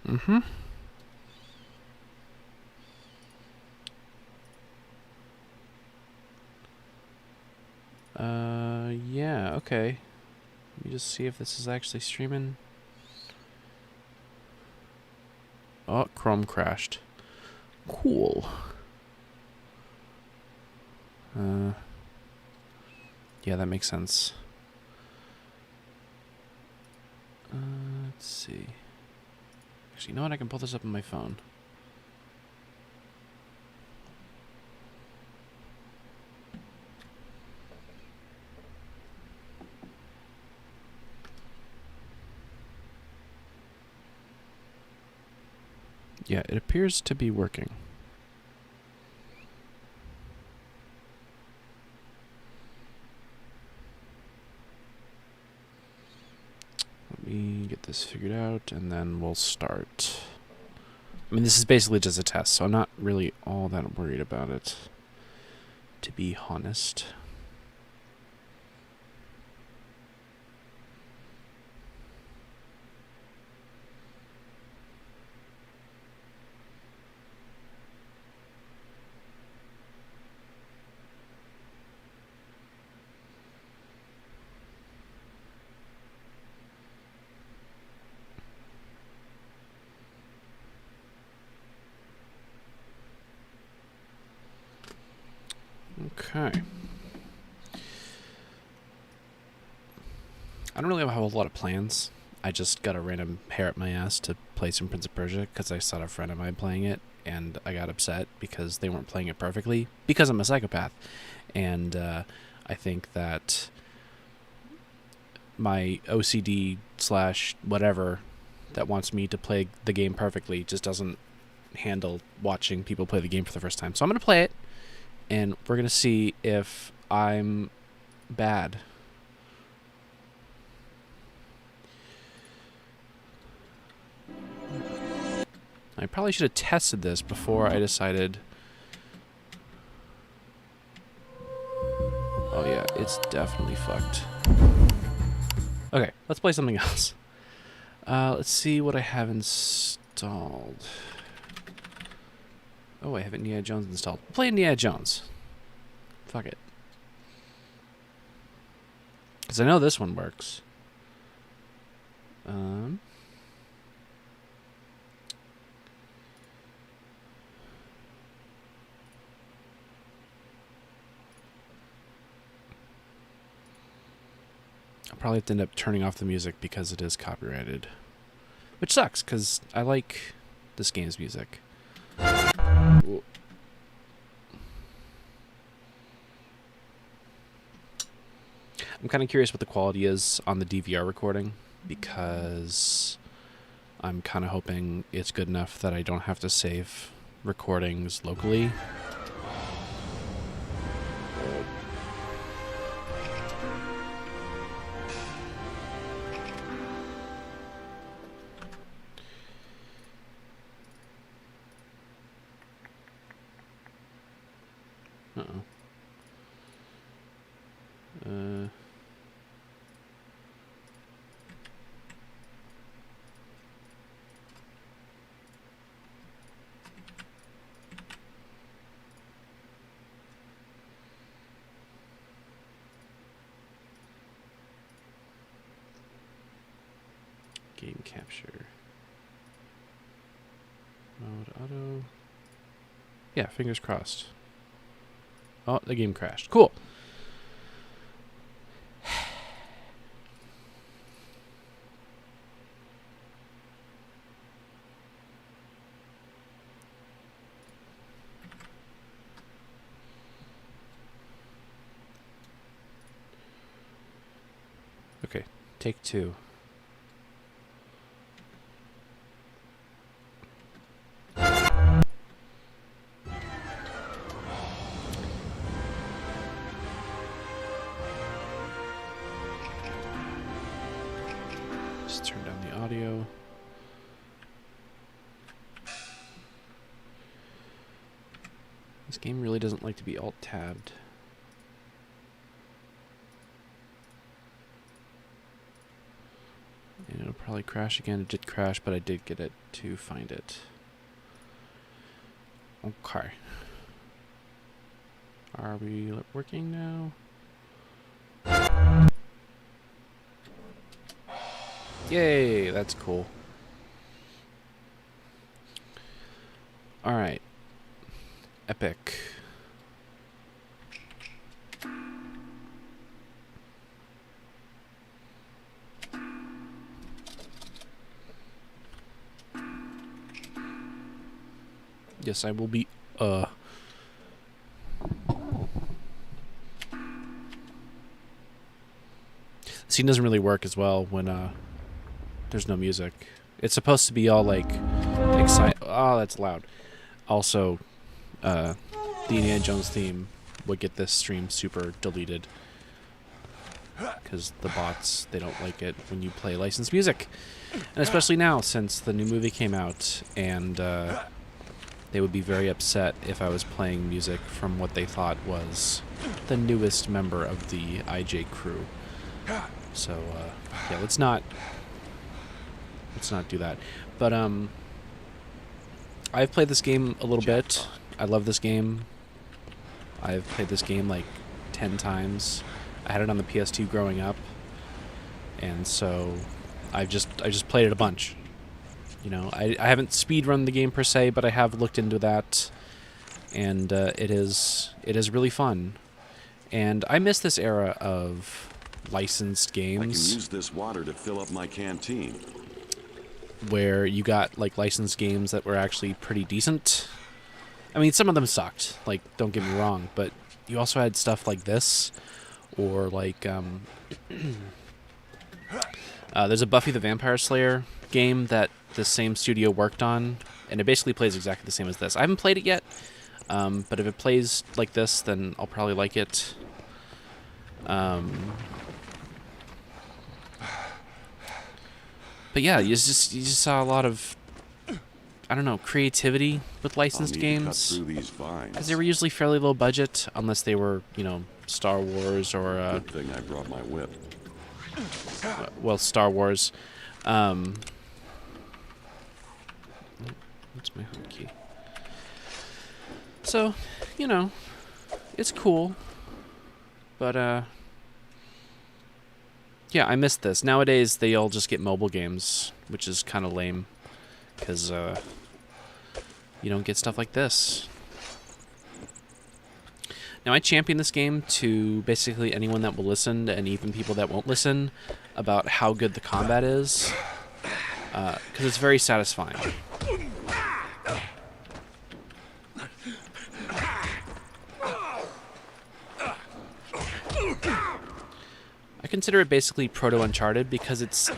Mm-hmm. Yeah, okay. Let me just see if this is actually streaming. Oh, Chrome crashed. Cool. Yeah, that makes sense. Let's see. Actually, you know what? I can pull this up on my phone. Yeah, it appears to be working. Let me get this figured out, and then we'll start. I mean, this is basically just a test, so I'm not really all that worried about it, to be honest. Okay. I don't really have a whole lot of plans. I just got a random hair up my ass to play some Prince of Persia because I saw a friend of mine playing it, and I got upset because they weren't playing it perfectly, because I'm a psychopath. And I think that my OCD slash whatever that wants me to play the game perfectly just doesn't handle watching people play the game for the first time. So I'm going to play it, and we're going to see if I'm bad. I probably should have tested this before I decided. Oh yeah, it's definitely fucked. Okay, let's play something else. Let's see what I have installed. Oh, I have Indiana Jones installed. Play Indiana Jones. Fuck it. Because I know this one works. I'll probably have to end up turning off the music because it is copyrighted. Which sucks, because I like this game's music. Ooh. I'm kind of curious what the quality is on the DVR recording, because I'm kind of hoping it's good enough that I don't have to save recordings locally. Uh-oh. Game capture. Mode auto. Yeah, fingers crossed. Oh, the game crashed. Cool. Okay, take two. Just turn down the audio. This game really doesn't like to be alt-tabbed. And it'll It'll probably crash again. It did crash, but I did get it to find it. Okay. Are we working now? Yay, that's cool. Alright. Epic. Yes, I will be, The scene doesn't really work as well when, there's no music. It's supposed to be all, like, excited. Oh, that's loud. Also, the Indiana Jones theme would get this stream super deleted. Because the bots, they don't like it when you play licensed music. And especially now, since the new movie came out, and, they would be very upset if I was playing music from what they thought was the newest member of the IJ crew. So, yeah, let's not do that. But, I've played this game a little bit. I love this game. I've played this game like 10 times. I had it on the PS2 growing up. And so I just played it a bunch. You know, I haven't speedrun the game per se, but I have looked into that, and it is really fun. And I miss this era of licensed games. I can use this water to fill up my canteen. Where you got like licensed games that were actually pretty decent. I mean, some of them sucked. Like, don't get me wrong, but you also had stuff like this, or like there's a Buffy the Vampire Slayer game that the same studio worked on, and it basically plays exactly the same as this. I haven't played it yet, but if it plays like this, then I'll probably like it. But yeah, you just saw a lot of, I don't know, creativity with licensed games, because they were usually fairly low budget, unless they were, you know, Star Wars or Good thing I brought my whip. Well, Star Wars. What's my home key? So, you know, it's cool, but yeah, I missed this. Nowadays, they all just get mobile games, which is kind of lame, because you don't get stuff like this. Now, I champion this game to basically anyone that will listen, and even people that won't listen, about how good the combat is, because it's very satisfying. I consider it basically proto-Uncharted because it's,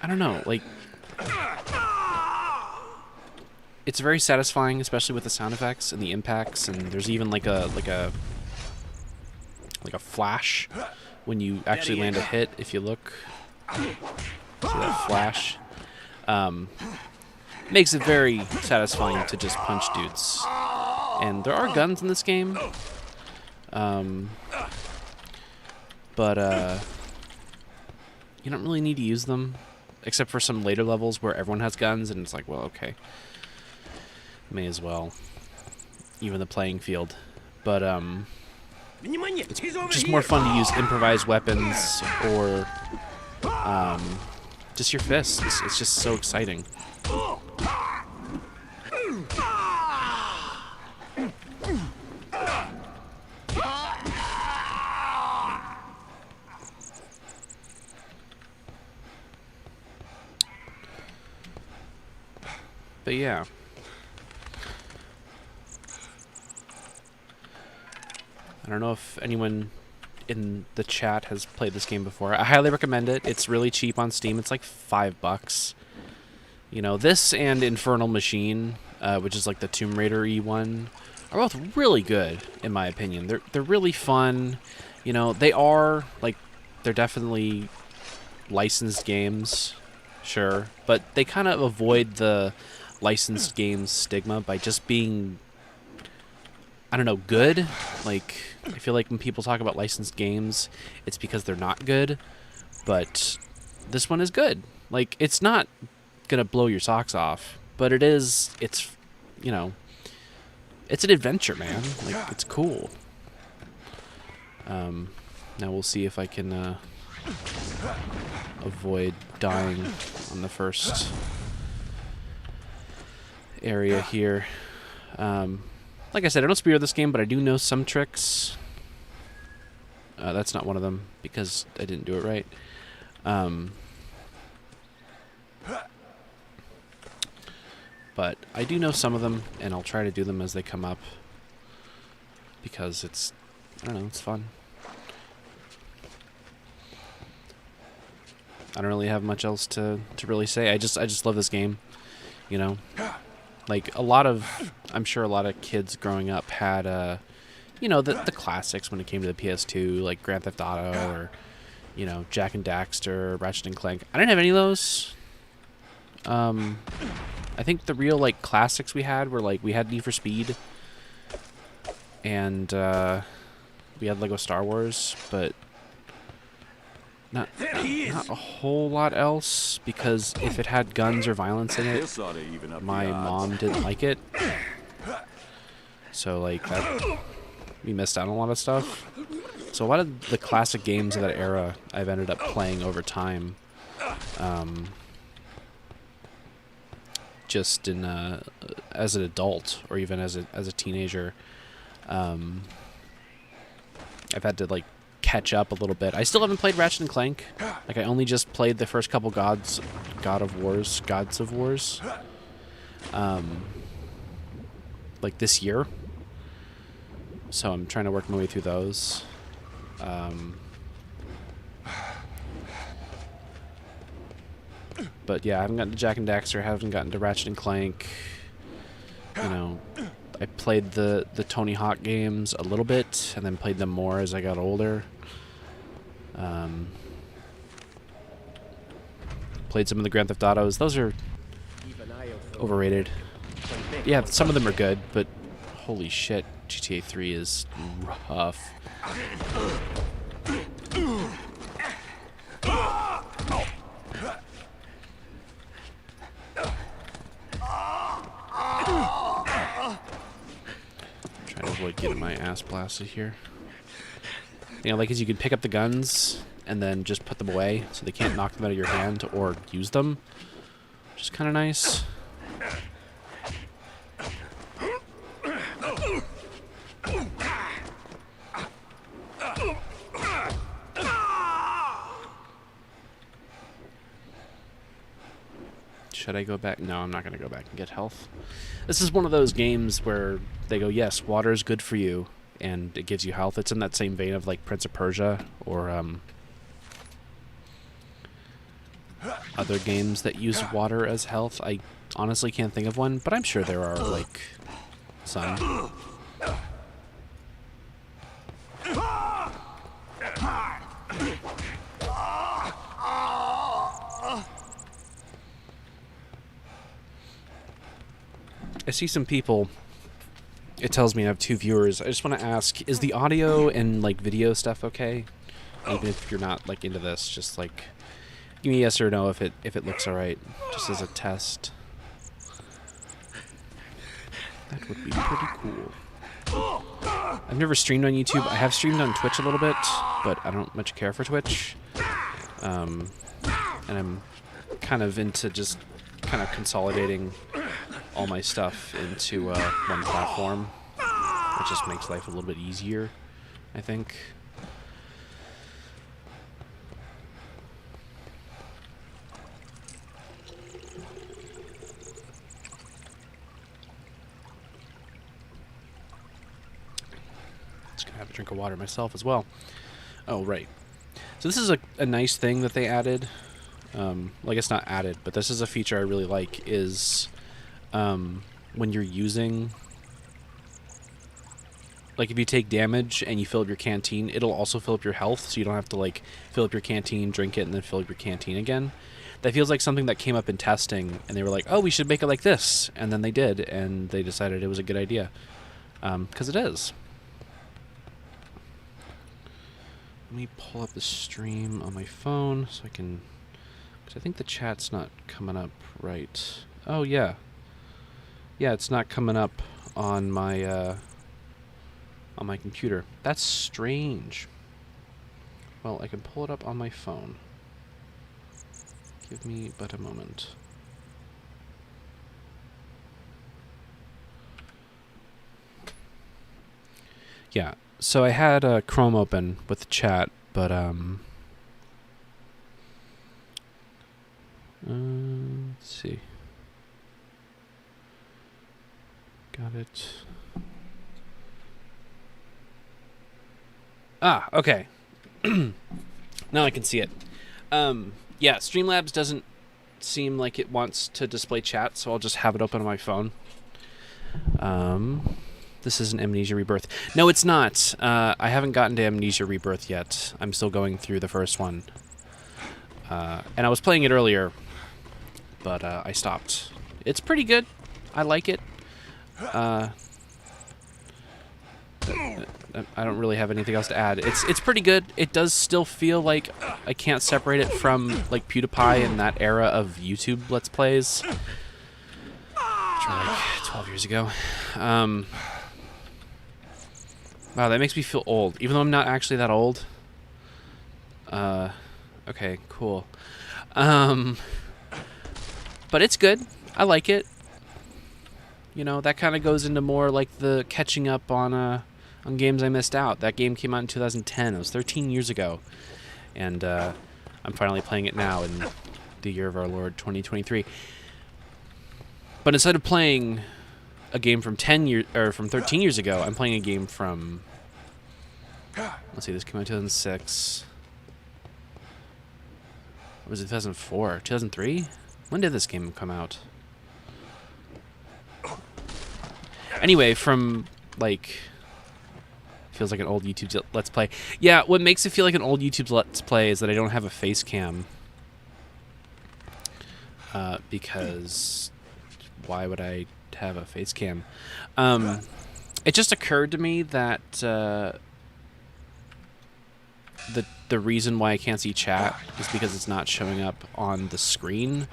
I don't know, like, it's very satisfying, especially with the sound effects and the impacts, and there's even like a flash when you actually land a hit. If you look, see that flash? Makes it very satisfying to just punch dudes. And there are guns in this game, but you don't really need to use them, except for some later levels where everyone has guns, and it's like, well, okay, may as well even the playing field. But it's just more fun to use improvised weapons or just your fists. It's just so exciting. But yeah. I don't know if anyone in the chat has played this game before. I highly recommend it. It's really cheap on Steam. It's like $5. You know, this and Infernal Machine, which is like the Tomb Raider-y one, are both really good, in my opinion. They're really fun. You know, they're definitely licensed games, sure, but they kind of avoid the licensed games stigma by just being, I don't know, good. Like, I feel like when people talk about licensed games, it's because they're not good. but this one is good. Like, it's not gonna blow your socks off, but it's you know, it's an adventure, man. Like, it's cool. Now we'll see if I can avoid dying on the first area here. Like I said, I don't speedrun this game, but I do know some tricks. That's not one of them because I didn't do it right. But I do know some of them, and I'll try to do them as they come up because it's, I don't know, it's fun. I don't really have much else to really say. I just love this game, you know. Like I'm sure a lot of kids growing up had you know, the classics when it came to the PS2, like Grand Theft Auto or, you know, Jak and Daxter, Ratchet and Clank. I didn't have any of those. I think the real, like, classics we had were, like, we had Need for Speed and we had Lego Star Wars, but not a whole lot else, because if it had guns or violence in it, my mom didn't like it. So, like, we missed out on a lot of stuff. So a lot of the classic games of that era I've ended up playing over time. Just in as an adult or even as a teenager. I've had to, like, catch up a little bit. I still haven't played Ratchet and Clank. Like, I only just played the first couple Gods of Wars, like, this year. So I'm trying to work my way through those. But yeah, I haven't gotten to Jak and Daxter, haven't gotten to Ratchet and Clank. You know, I played the Tony Hawk games a little bit, and then played them more as I got older. Played some of the Grand Theft Autos. Those are overrated. Yeah, some of them are good, but holy shit, GTA 3 is rough. Trying to avoid getting my ass blasted here. You know, like, as you can pick up the guns and then just put them away so they can't knock them out of your hand or use them, which is kind of nice. Should I go back? No, I'm not going to go back and get health. This is one of those games where they go, yes, water is good for you, and it gives you health. It's in that same vein of, like, Prince of Persia or other games that use water as health. I honestly can't think of one, but I'm sure there are, like, some. I see some people, it tells me I have 2 viewers. I just want to ask, is the audio and, like, video stuff okay? Even if you're not, like, into this, just, like, give me a yes or no if it looks alright, just as a test. That would be pretty cool. I've never streamed on YouTube. I have streamed on Twitch a little bit, but I don't much care for Twitch. And I'm kind of into just kind of consolidating all my stuff into one platform, which just makes life a little bit easier, I think. Just gonna have a drink of water myself as well. Oh, right. So this is a nice thing that they added. Like, it's not added, but this is a feature I really like, is when you're using, like, if you take damage and you fill up your canteen, it'll also fill up your health, so you don't have to, like, fill up your canteen, drink it, and then fill up your canteen again. That feels like something that came up in testing, and they were like, oh, we should make it like this, and then they did, and they decided it was a good idea, because it is. Let me pull up the stream on my phone so I can... Because I think the chat's not coming up right. Oh, yeah. Yeah, it's not coming up on my computer. That's strange. Well, I can pull it up on my phone. Give me but a moment. Yeah, so I had Chrome open with the chat, but let's see. Got it. Ah, okay. Now I can see it. Yeah, Streamlabs doesn't seem like it wants to display chat, so I'll just have it open on my phone. This is an Amnesia Rebirth. No, it's not. I haven't gotten to Amnesia Rebirth yet. I'm still going through the first one. And I was playing it earlier, but I stopped. It's pretty good. I like it. I don't really have anything else to add. It's pretty good. It does still feel like I can't separate it from like PewDiePie and that era of YouTube Let's Plays. Which were like 12 years ago. Wow, that makes me feel old, even though I'm not actually that old. Okay, cool. But it's good. I like it. You know, that kind of goes into more like the catching up on games I missed out. That game came out in 2010. It was 13 years ago. And I'm finally playing it now in the year of our Lord 2023. But instead of playing a game from 13 years ago, I'm playing a game from, let's see, this came out in 2006. Or was it 2004? 2003? When did this game come out? Anyway, from, like, feels like an old YouTube Let's Play. Yeah, what makes it feel like an old YouTube Let's Play is that I don't have a face cam. Because why would I have a face cam? It just occurred to me that the reason why I can't see chat is because it's not showing up on the screen.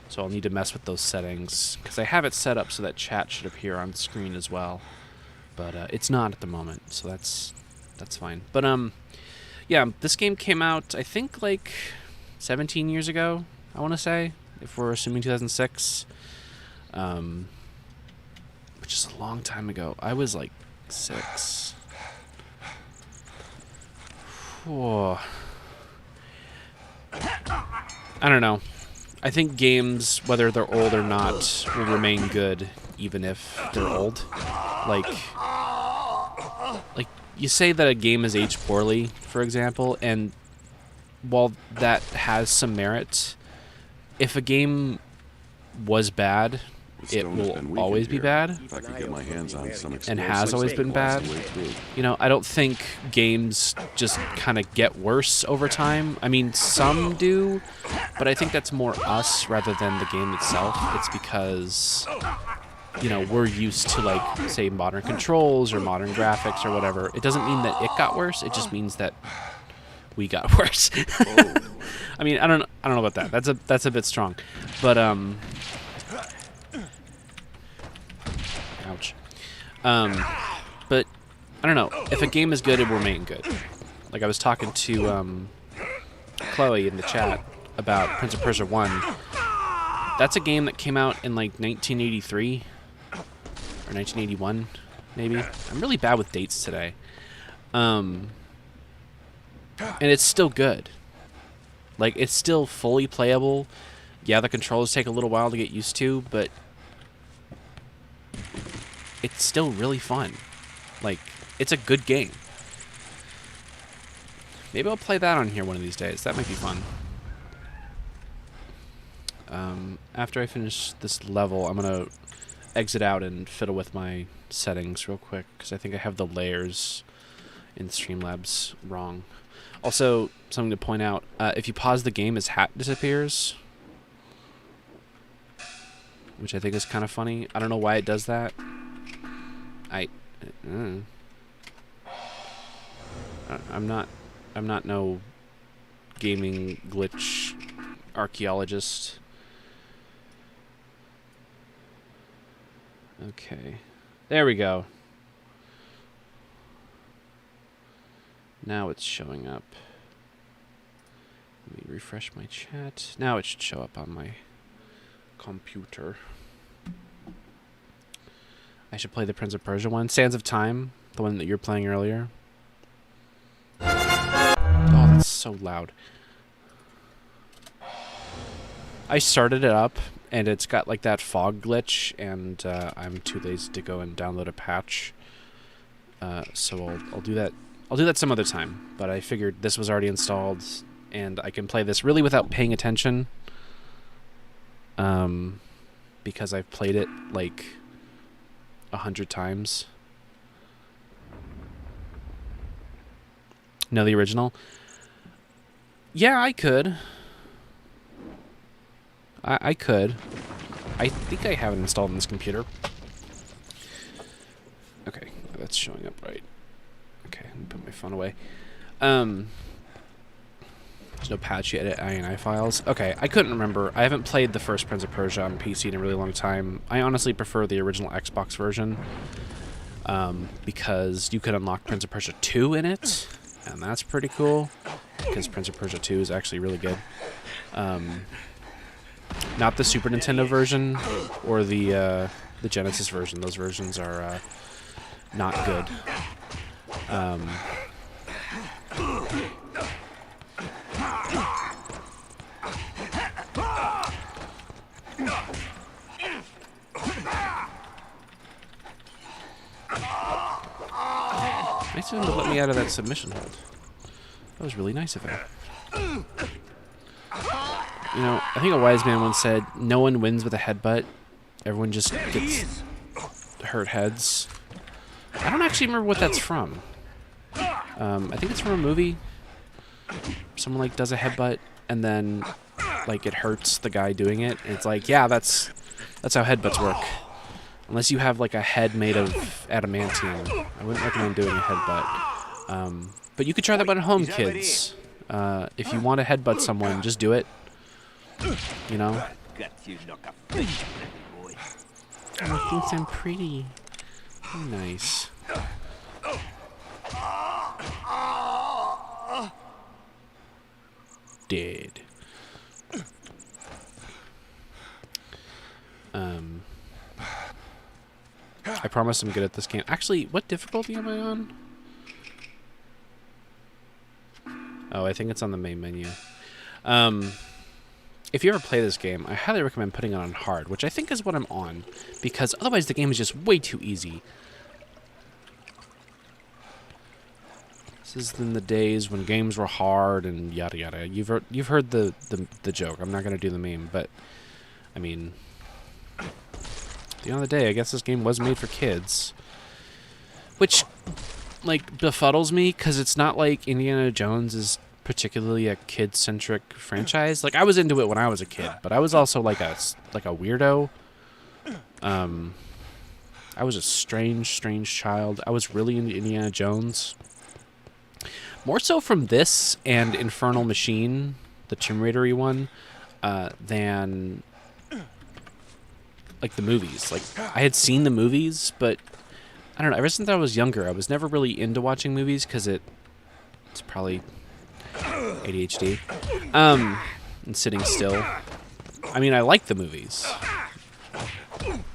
So I'll need to mess with those settings, because I have it set up so that chat should appear on screen as well. But it's not at the moment, so that's fine. But yeah, this game came out, I think, like 17 years ago, I want to say, if we're assuming 2006. Which is a long time ago. I was like 6. Whoa. I don't know. I think games, whether they're old or not, will remain good even if they're old. Like you say that a game is aged poorly, for example, and while that has some merit, if a game was bad, it will always be bad. If I could get my hands on some And has always been bad. You know, I don't think games just kind of get worse over time. I mean, some do, but I think that's more us rather than the game itself. It's because, you know, we're used to, like, say, modern controls or modern graphics or whatever. It doesn't mean that it got worse. It just means that we got worse. I mean, I don't know about that. That's a bit strong, but ouch. But I don't know. If a game is good, it will remain good. Like I was talking to Chloe in the chat about Prince of Persia 1. That's a game that came out in like 1983 or 1981, maybe. I'm really bad with dates today. And it's still good. Like, it's still fully playable. Yeah, the controls take a little while to get used to, but it's still really fun. Like, it's a good game. Maybe I'll play that on here one of these days. That might be fun. After I finish this level, I'm going to exit out and fiddle with my settings real quick, because I think I have the layers in Streamlabs wrong. Also, something to point out, if you pause the game, his hat disappears. Which I think is kind of funny. I don't know why it does that. I'm not... I'm not no gaming glitch archaeologist. Okay. There we go. Now it's showing up. Let me refresh my chat. Now it should show up on my computer. I should play the Prince of Persia one. Sands of Time, the one that you're playing earlier. Oh, that's so loud. I started it up, and it's got like that fog glitch, and I'm too lazy to go and download a patch. So I'll do that. I'll do that some other time. But I figured this was already installed, and I can play this really without paying attention. Because I've played it like 100 times. No, the original? Yeah, I could. I could. I think I have it installed on this computer. Okay, that's showing up right. Okay, let me put my phone away. There's no patch yet at INI files. Okay, I couldn't remember. I haven't played the first Prince of Persia on PC in a really long time. I honestly prefer the original Xbox version. Because you could unlock Prince of Persia 2 in it. And that's pretty cool. Because Prince of Persia 2 is actually really good. Not the Super Nintendo version or the Genesis version. Those versions are not good. Nice of him to let me out of that submission hold. That was really nice of him. You know, I think a wise man once said, no one wins with a headbutt. Everyone just gets hurt heads. I don't actually remember what that's from. I think it's from a movie. Someone, like, does a headbutt, and then, like, it hurts the guy doing it. And it's like, yeah, that's how headbutts work. Unless you have, like, a head made of adamantium. I wouldn't recommend doing a headbutt. But you could try that one at home, kids. If you want to headbutt someone, just do it. You know? Oh, he thinks I'm pretty. Oh, nice. Dead. I promise I'm good at this game. Actually, what difficulty am I on? Oh, I think it's on the main menu. If you ever play this game, I highly recommend putting it on hard, which I think is what I'm on, because otherwise the game is just way too easy. This is in the days when games were hard and yada yada. You've heard the joke. I'm not gonna do the meme, but I mean, at the end of the day, I guess this game was made for kids, which like befuddles me because it's not like Indiana Jones is particularly a kid-centric franchise. Like, I was into it when I was a kid, but I was also like a weirdo. I was a strange child. I was really into Indiana Jones. More so from this and Infernal Machine, the Tomb Raider-y one, than like the movies. Like, I had seen the movies, but I don't know. Ever since I was younger, I was never really into watching movies because it's probably ADHD. And sitting still. I mean, I like the movies.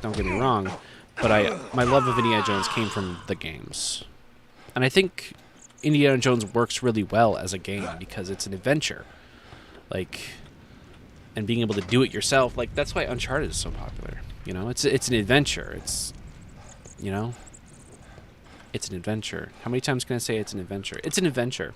Don't get me wrong, but my love of Indiana Jones came from the games, and I think Indiana Jones works really well as a game because it's an adventure, like, and being able to do it yourself. Like, that's why Uncharted is so popular. You know, it's an adventure. It's, you know, it's an adventure. How many times can I say it's an adventure? It's an adventure.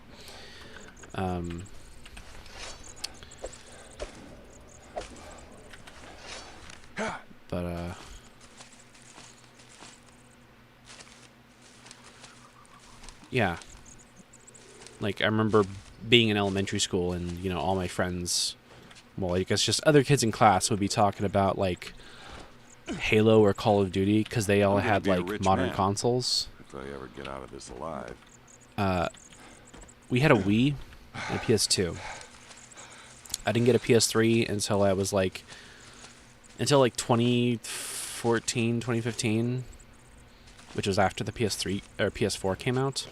Yeah. Like, I remember being in elementary school and, you know, all my friends, well, I guess just other kids in class would be talking about, like, Halo or Call of Duty because they all had, like, modern consoles. If I ever get out of this alive. we had a Wii and a PS2. I didn't get a PS3 until I was like 2014, 2015, which was after the PS3 or PS4 came out.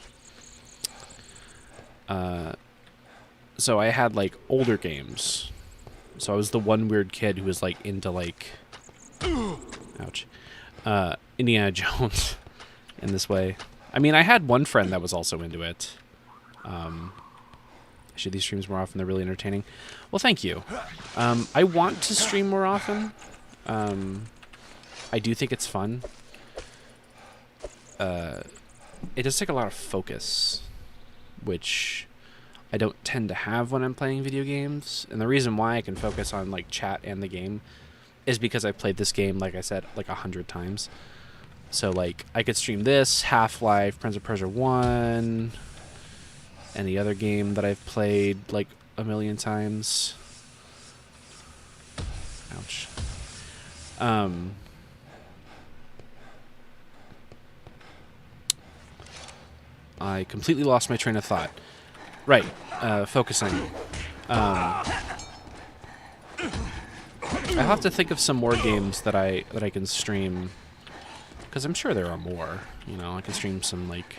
So I had like older games. So I was the one weird kid who was like into like, ouch, Indiana Jones in this way. I mean, I had one friend that was also into it. I should these streams more often. They're really entertaining. Well, thank you. I want to stream more often. I do think it's fun. It does take a lot of focus, which I don't tend to have when I'm playing video games. And the reason why I can focus on like chat and the game is because I've played this game, like I said, like 100 times. So like I could stream this, Half-Life, Prince of Persia 1, any other game that I've played like a million times. Ouch. I completely lost my train of thought. Right, focusing. I have to think of some more games that I can stream, because I'm sure there are more. You know, I can stream some like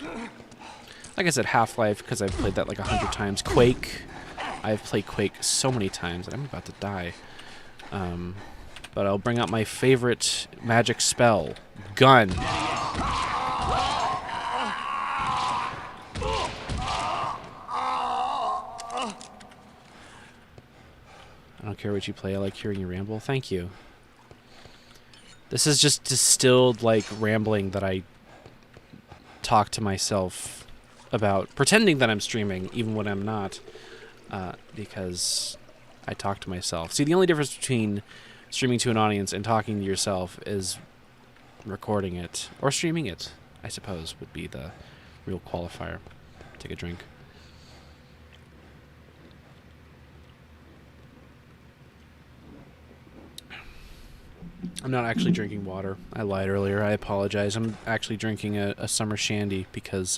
I said, Half-Life, because I've played that like 100 times. Quake, I've played Quake so many times that I'm about to die. But I'll bring out my favorite magic spell, gun. I don't care what you play. I like hearing you ramble. Thank you. This is just distilled, like, rambling that I talk to myself about, pretending that I'm streaming, even when I'm not, because I talk to myself. See, the only difference between streaming to an audience and talking to yourself is recording it, or streaming it, I suppose, would be the real qualifier. Take a drink. I'm not actually drinking water. I lied earlier. I apologize. I'm actually drinking a summer shandy because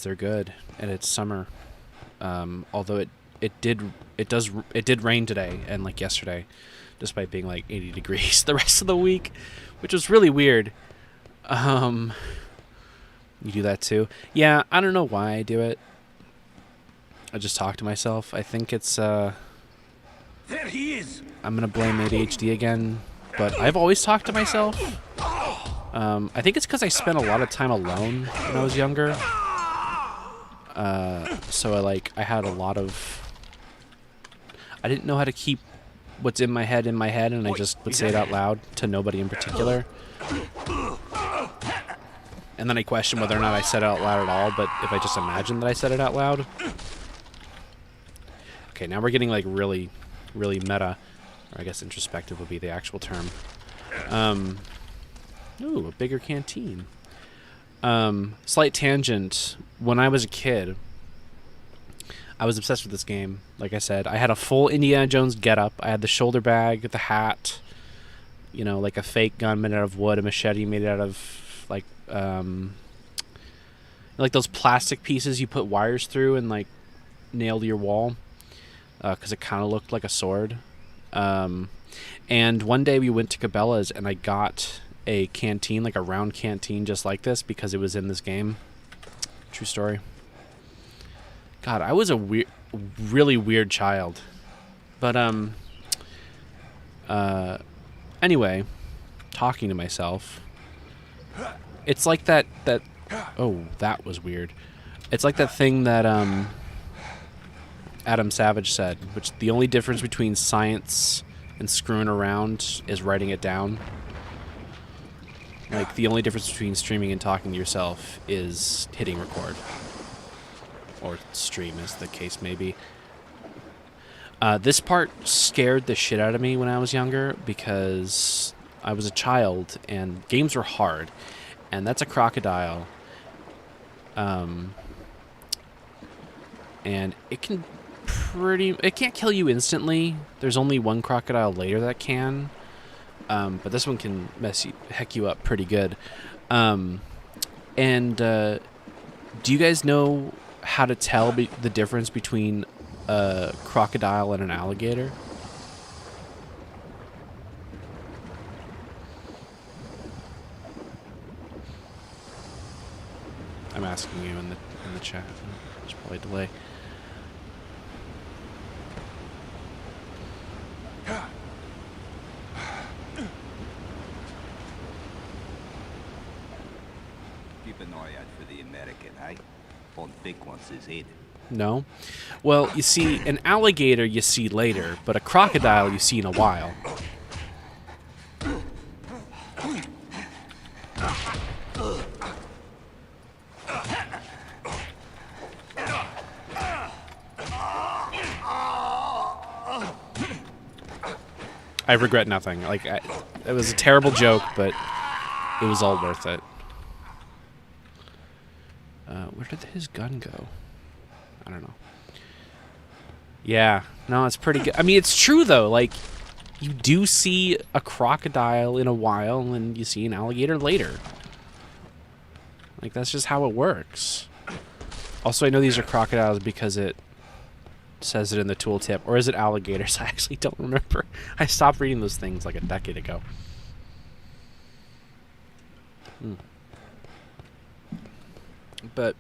they're good and it's summer. Although it did rain today and like yesterday, despite being like 80 degrees the rest of the week, which was really weird. You do that too? Yeah, I don't know why I do it. I just talk to myself. I think it's There he is. I'm gonna blame ADHD again, but I've always talked to myself. I think it's because I spent a lot of time alone when I was younger. So I had a lot of. I didn't know how to keep what's in my head, and I just would say it out loud to nobody in particular. And then I questioned whether or not I said it out loud at all, but if I just imagined that I said it out loud. Okay, now we're getting like really meta, or I guess introspective would be the actual term. Ooh, a bigger canteen. Slight tangent. When I was a kid, I was obsessed with this game. Like I said, I had a full Indiana Jones getup. I had the shoulder bag, the hat, you know, like a fake gun made out of wood, a machete made out of like those plastic pieces you put wires through and like nail to your wall. Because it kind of looked like a sword. And one day we went to Cabela's and I got a canteen, like a round canteen just like this, because it was in this game. True story. God, I was a really weird child. But, anyway, talking to myself. It's like that, oh, that was weird. It's like that thing that, Adam Savage said, which the only difference between science and screwing around is writing it down. Like, the only difference between streaming and talking to yourself is hitting record. Or stream, as the case may be. This part scared the shit out of me when I was younger because I was a child and games were hard. And that's a crocodile. And it can it can't kill you instantly. There's only one crocodile later that can. But this one can heck you up pretty good. And do you guys know how to tell the difference between a crocodile and an alligator? I'm asking you in the chat. There's probably a delay. Keep an eye out for the American, eh? On thick ones his head. No? Well, you see, an alligator you see later, but a crocodile you see in a while. I regret nothing. Like, it was a terrible joke, but it was all worth it. Where did his gun go? I don't know. Yeah, no, it's pretty good. I mean, it's true, though. Like, you do see a crocodile in a while, and you see an alligator later. Like, that's just how it works. Also, I know these are crocodiles because it says it in the tooltip. Or is it alligators? I actually don't remember. I stopped reading those things like a decade ago. But,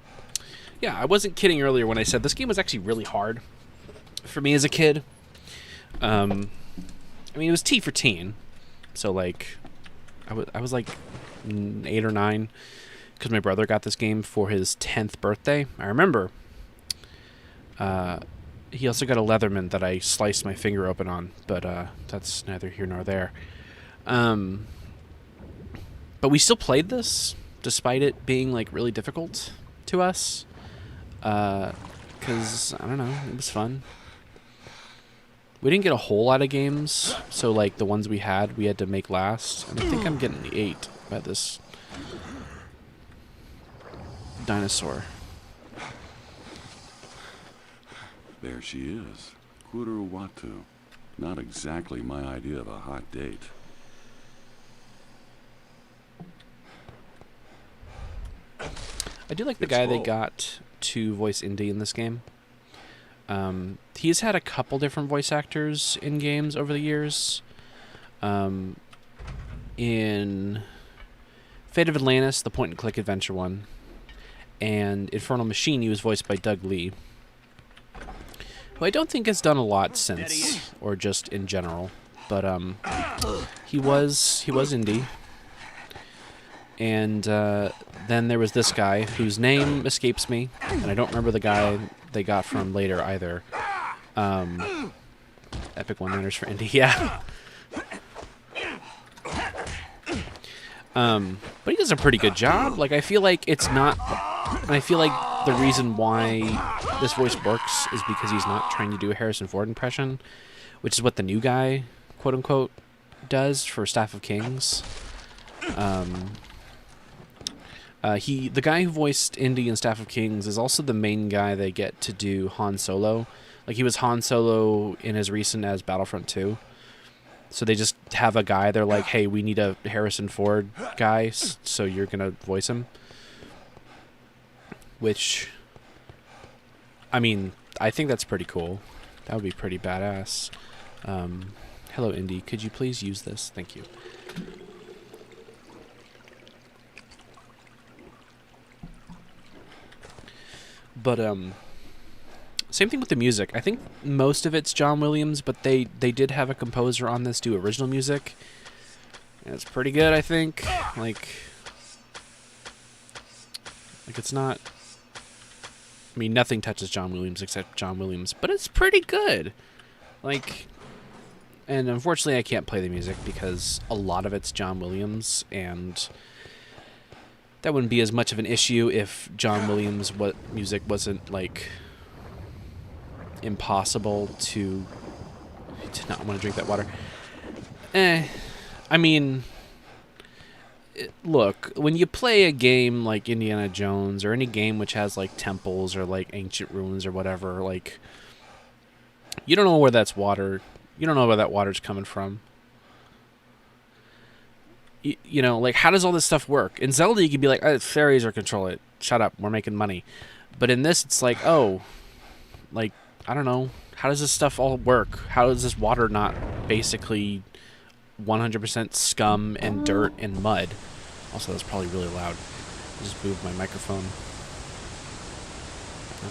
yeah, I wasn't kidding earlier when I said this game was actually really hard for me as a kid. I mean, it was T for teen. So, like, I was like 8 or 9 because my brother got this game for his 10th birthday. I remember. He also got a Leatherman that I sliced my finger open on, but that's neither here nor there. But we still played this, despite it being, like, really difficult to us. Because, I don't know, it was fun. We didn't get a whole lot of games, so, like, the ones we had to make last. And I think I'm getting the 8 by this dinosaur. There she is. Kuruwatu. Not exactly my idea of a hot date. I do like the guy they got to voice Indy in this game. He's had a couple different voice actors in games over the years. In Fate of Atlantis, the point-and-click adventure one, and Infernal Machine, he was voiced by Doug Lee, who I don't think has done a lot since, or just in general. But he was Indy. And then there was this guy whose name escapes me, and I don't remember the guy they got from later either. Epic one-liners for Indy, yeah. But he does a pretty good job. Like, I feel like it's not... And I feel like the reason why this voice works is because he's not trying to do a Harrison Ford impression, which is what the new guy, quote-unquote, does for Staff of Kings. The guy who voiced Indy in Staff of Kings is also the main guy they get to do Han Solo. Like, he was Han Solo in as recent as Battlefront 2. So they just have a guy, they're like, hey, we need a Harrison Ford guy, so you're going to voice him. Which, I mean, I think that's pretty cool. That would be pretty badass. Hello, Indy. Could you please use this? Thank you. But, same thing with the music. I think most of it's John Williams, but they did have a composer on this do original music. And it's pretty good, I think. Like it's not... I mean, nothing touches John Williams except John Williams, but it's pretty good. Like, and unfortunately I can't play the music because a lot of it's John Williams, and that wouldn't be as much of an issue if John Williams' music wasn't, like, impossible to... I did not want to drink that water. I mean... Look, when you play a game like Indiana Jones or any game which has, like, temples or, like, ancient ruins or whatever, like, you don't know where that's water. You don't know where that water's coming from. you know, like, how does all this stuff work? In Zelda, you could be like, oh, fairies are control it. Shut up, we're making money. But in this, it's like, oh, like, I don't know. How does this stuff all work? How is this water not basically 100% scum and dirt and mud? Also, that's probably really loud. I just moved my microphone.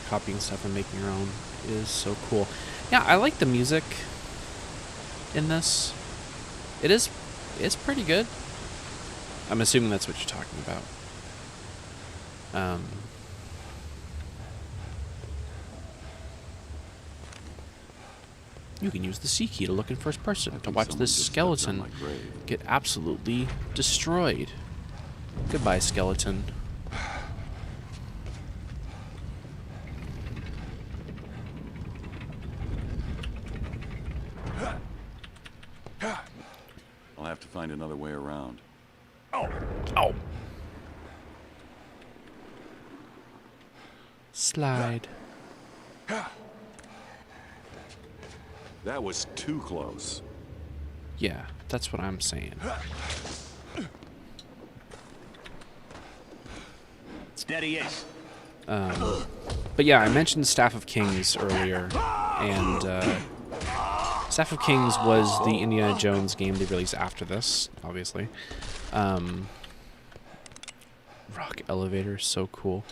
Copying stuff and making your own is so cool. Yeah, I like the music in this. It's pretty good. I'm assuming that's what you're talking about. You can use the C key to look in first person to watch this skeleton get absolutely destroyed. Goodbye, skeleton. I'll have to find another way around. Oh. Slide. That was too close. Yeah, that's what I'm saying. Steady is. But yeah, I mentioned Staff of Kings earlier, and Staff of Kings was the Indiana Jones game they released after this, obviously. Rock elevator, so cool.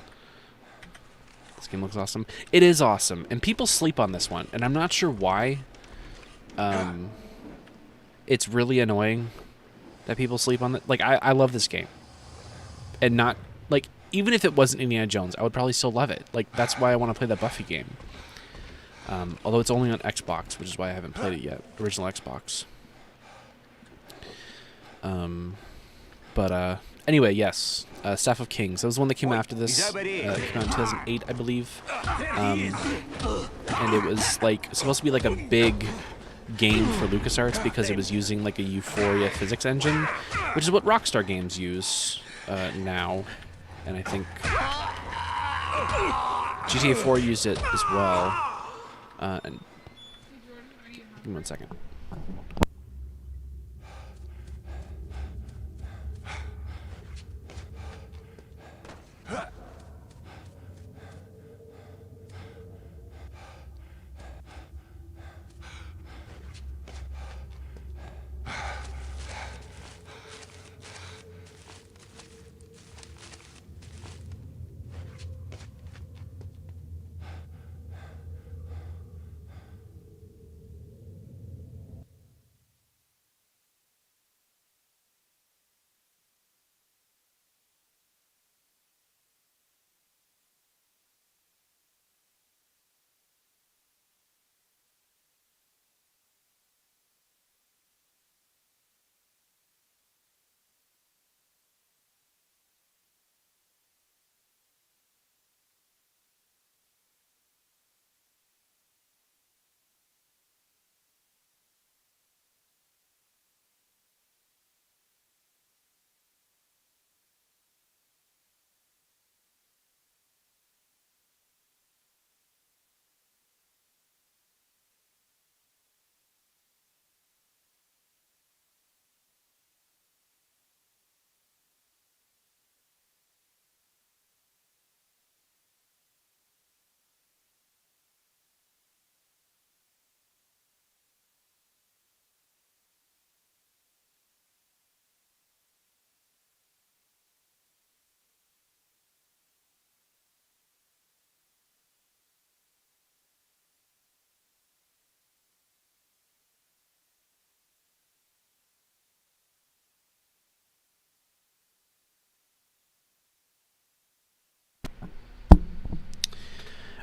This game looks awesome. It is awesome, and people sleep on this one, and I'm not sure why. It's really annoying that people sleep on it. Like, I love this game, and not like, even if it wasn't Indiana Jones, I would probably still love it. Like, that's why I want to play the Buffy game. Although it's only on Xbox, which is why I haven't played it yet. Original Xbox. Anyway, yes. Staff of Kings. That was the one that came after this. It came out in 2008, I believe. And it was like supposed to be like a big game for LucasArts because it was using like a Euphoria physics engine, which is what Rockstar games use now. And I think GTA 4 used it as well. And give me 1 second.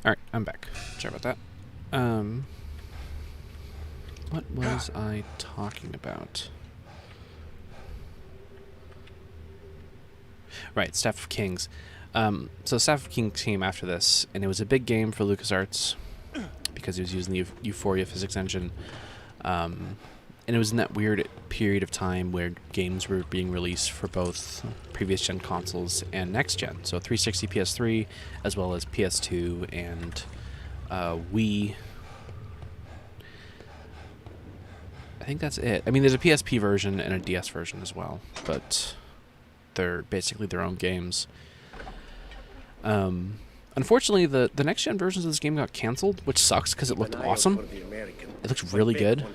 Alright, I'm back. Sorry about that. What was I talking about? Right, Staff of Kings. So Staff of Kings came after this, and it was a big game for LucasArts because it was using the Euphoria physics engine. And it was in that weird period of time where games were being released for both previous gen consoles and next gen. So 360, PS3, as well as PS2 and Wii. I think that's it. I mean, there's a PSP version and a DS version as well, but they're basically their own games. Unfortunately, the next gen versions of this game got canceled, which sucks because it looked awesome. It looks really good.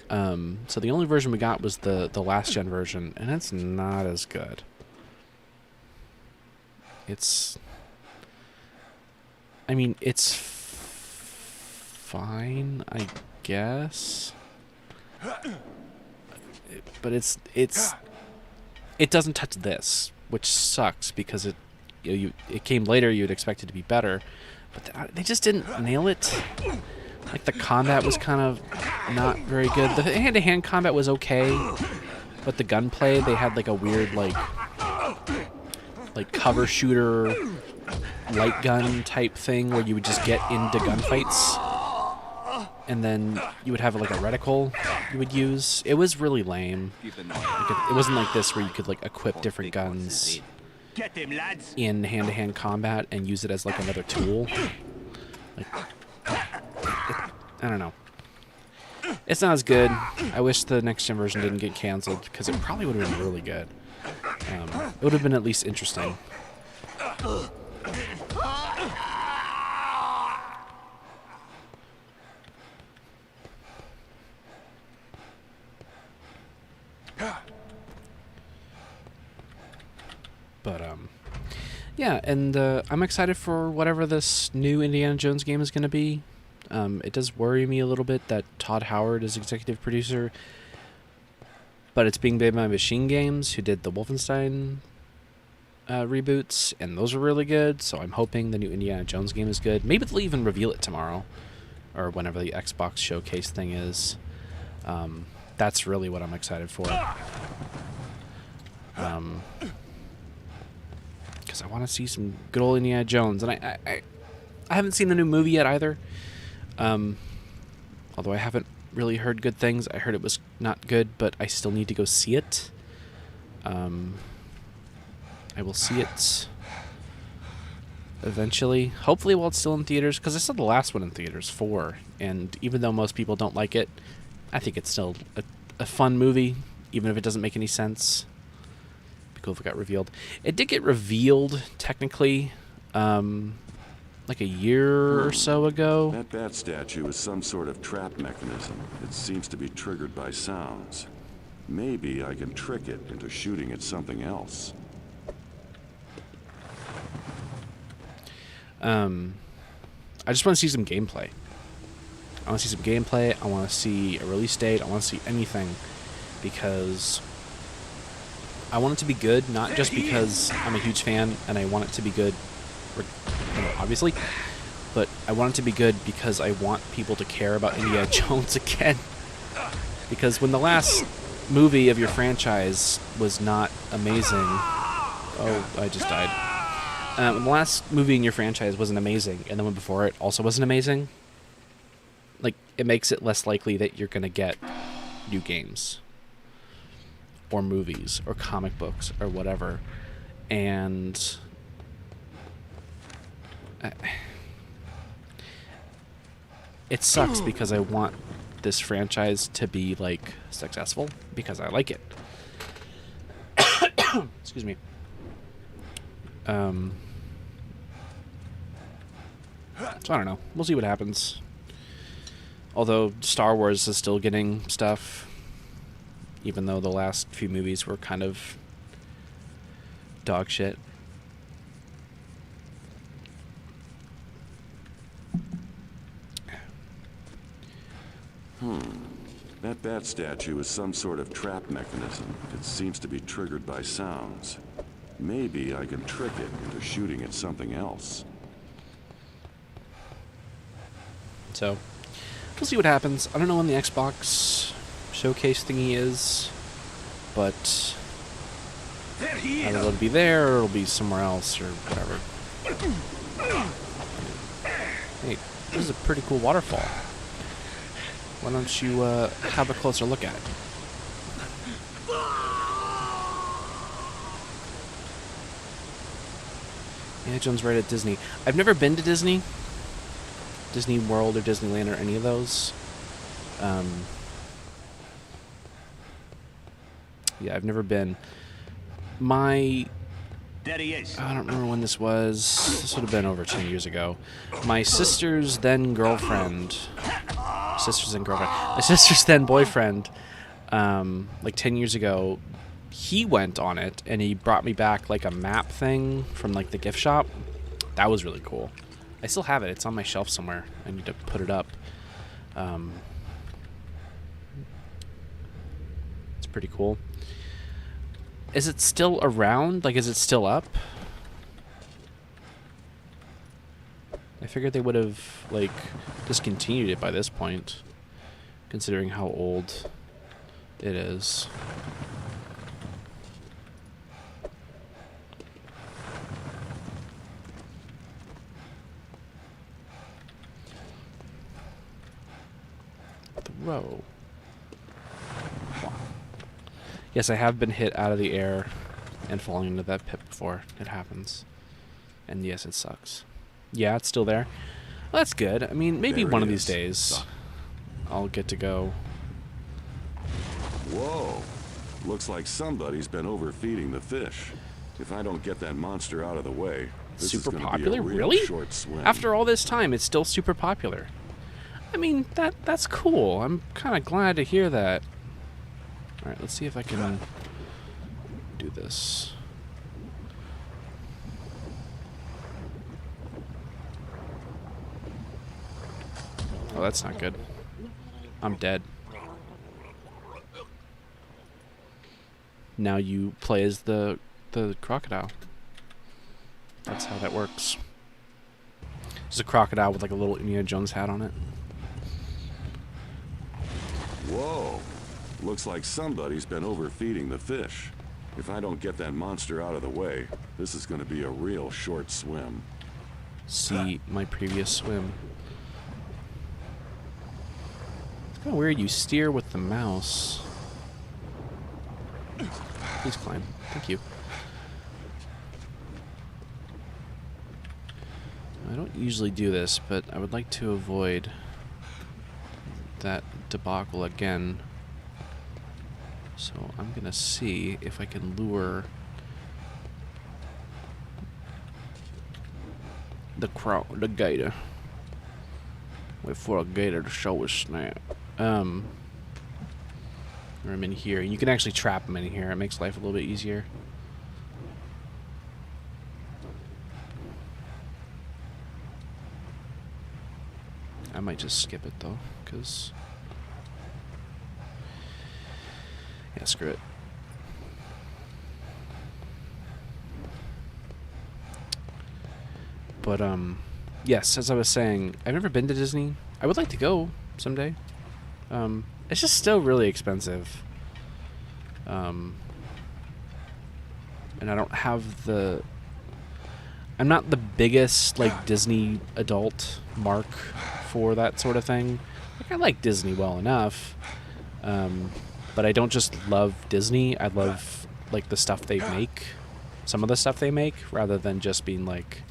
So the only version we got was the last gen version, and it's not as good. I mean, it's fine, I guess. But it doesn't touch this, which sucks because it came later. You'd expect it to be better, but they just didn't nail it. Like, the combat was kind of not very good. The hand-to-hand combat was okay, but the gunplay, they had like a weird like cover shooter light gun type thing where you would just get into gunfights, and then you would have like a reticle you would use. It was really lame. It wasn't like this where you could like equip different guns in hand-to-hand combat and use it as like another tool. Like, I don't know. It's not as good. I wish the next gen version didn't get canceled because it probably would have been really good. It would have been at least interesting. But yeah, and I'm excited for whatever this new Indiana Jones game is going to be. It does worry me a little bit that Todd Howard is executive producer, but it's being made by Machine Games, who did the Wolfenstein reboots, and those were really good, so I'm hoping the new Indiana Jones game is good. Maybe they'll even reveal it tomorrow, or whenever the Xbox showcase thing is. That's really what I'm excited for. Because I want to see some good old Indiana Jones, and I haven't seen the new movie yet either. Although I haven't really heard good things. I heard it was not good, but I still need to go see it. I will see it eventually. Hopefully while it's still in theaters, because I saw the last one in theaters, 4. And even though most people don't like it, I think it's still a fun movie, even if it doesn't make any sense. It'd be cool if it got revealed. It did get revealed, technically, like a year or so ago. That bat statue is some sort of trap mechanism. It seems to be triggered by sounds. Maybe I can trick it into shooting at something else. I just want to see some gameplay. I want to see some gameplay. I want to see a release date. I want to see anything, because I want it to be good, not just because I'm a huge fan and I want it to be good, obviously, but I want it to be good because I want people to care about Indiana Jones again. Because when the last movie of your franchise was not amazing... Oh, I just died. When the last movie in your franchise wasn't amazing, and the one before it also wasn't amazing, like, it makes it less likely that you're going to get new games, or movies, or comic books, or whatever. And it sucks because I want this franchise to be, like, successful, because I like it. Excuse me. So I don't know. We'll see what happens. Although Star Wars is still getting stuff, even though the last few movies were kind of dog shit. That bat statue is some sort of trap mechanism. It seems to be triggered by sounds. Maybe I can trick it into shooting at something else. So, we'll see what happens. I don't know when the Xbox showcase thingy is, but either it'll be there or it'll be somewhere else or whatever. Hey, this is a pretty cool waterfall. Why don't you have a closer look at it? Yeah, Jones right at Disney. I've never been to Disney World or Disneyland or any of those. Yeah, I've never been. My Steady ace. I don't remember when this was. This would have been over 10 years ago. My sister's then girlfriend. My sister's then boyfriend. Like 10 years ago, he went on it and he brought me back like a map thing from like the gift shop. That was really cool. I still have it. It's on my shelf somewhere. I need to put it up. It's pretty cool. Is it still around? Like, is it still up? I figured they would have, like, discontinued it by this point, considering how old it is. Throw. Yes, I have been hit out of the air and falling into that pit before. It happens. And yes, it sucks. Yeah, it's still there. Well, that's good. I mean, maybe There one it of these is. days I'll get to go. Whoa. Looks like somebody's been overfeeding the fish. If I don't get that monster out of the way, this is Super gonna popular? be a real Really? short swim. After all this time, it's still super popular. I mean, that's cool. I'm kind of glad to hear that. All right, let's see if I can do this. Oh, that's not good. I'm dead. Now you play as the crocodile. That's how that works. There's a crocodile with like a little Indiana Jones hat on it. Whoa. Looks like somebody's been overfeeding the fish. If I don't get that monster out of the way, this is gonna be a real short swim. See my previous swim. It's kind of weird. You steer with the mouse. Please climb. Thank you. I don't usually do this, but I would like to avoid that debacle again. So I'm gonna see if I can lure the gator. Wait for a gator to show his snap. Or I'm in here. You can actually trap them in here. It makes life a little bit easier. I might just skip it though, because yeah, screw it. But yes, as I was saying, I've never been to Disney. I would like to go someday. It's just still really expensive. And I don't have the... I'm not the biggest, like, Disney adult mark for that sort of thing. Like, I like Disney well enough. But I don't just love Disney. I love, like, the stuff they make. Some of the stuff they make, rather than just being like,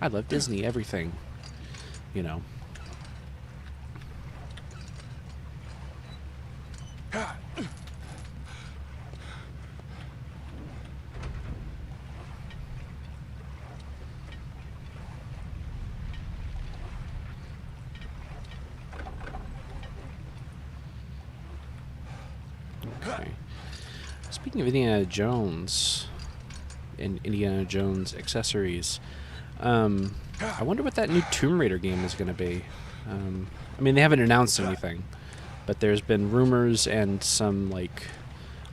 I love Disney, everything. You know. Okay. Speaking of Indiana Jones and Indiana Jones accessories, I wonder what that new Tomb Raider game is going to be. I mean, they haven't announced anything, but there's been rumors and some, like...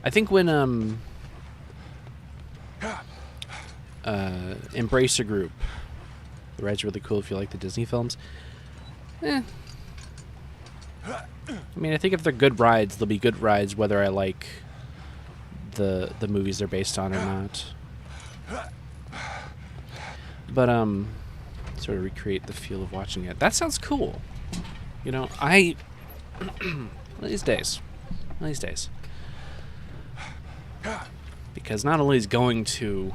I think when Embracer Group, the ride's really cool if you like the Disney films. I mean, I think if they're good rides, they'll be good rides whether I like the movies they're based on or not. But sort of recreate the feel of watching it. That sounds cool. You know, one of these days. Because not only is going to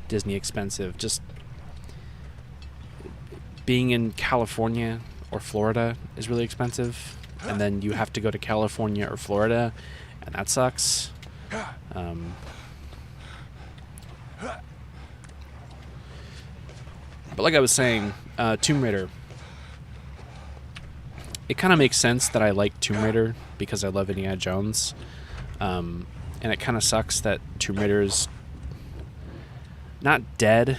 Disney expensive, just being in California or Florida is really expensive. And then you have to go to California or Florida, and that sucks. But like I was saying, Tomb Raider. It kind of makes sense that I like Tomb Raider because I love Indiana Jones. And it kind of sucks that Tomb Raider's not dead,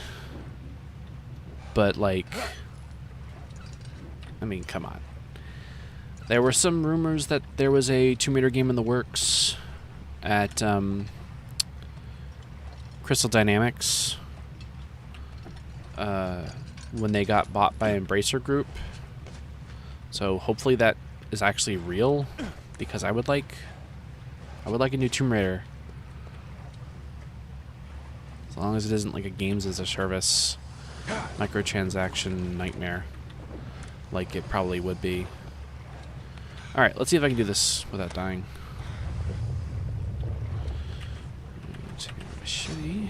but like, I mean, come on. There were some rumors that there was a Tomb Raider game in the works at Crystal Dynamics when they got bought by Embracer Group. So hopefully that is actually real, because I would like a new Tomb Raider. As long as it isn't like a games as a service microtransaction nightmare like it probably would be. Alright, let's see if I can do this without dying. Take a machete.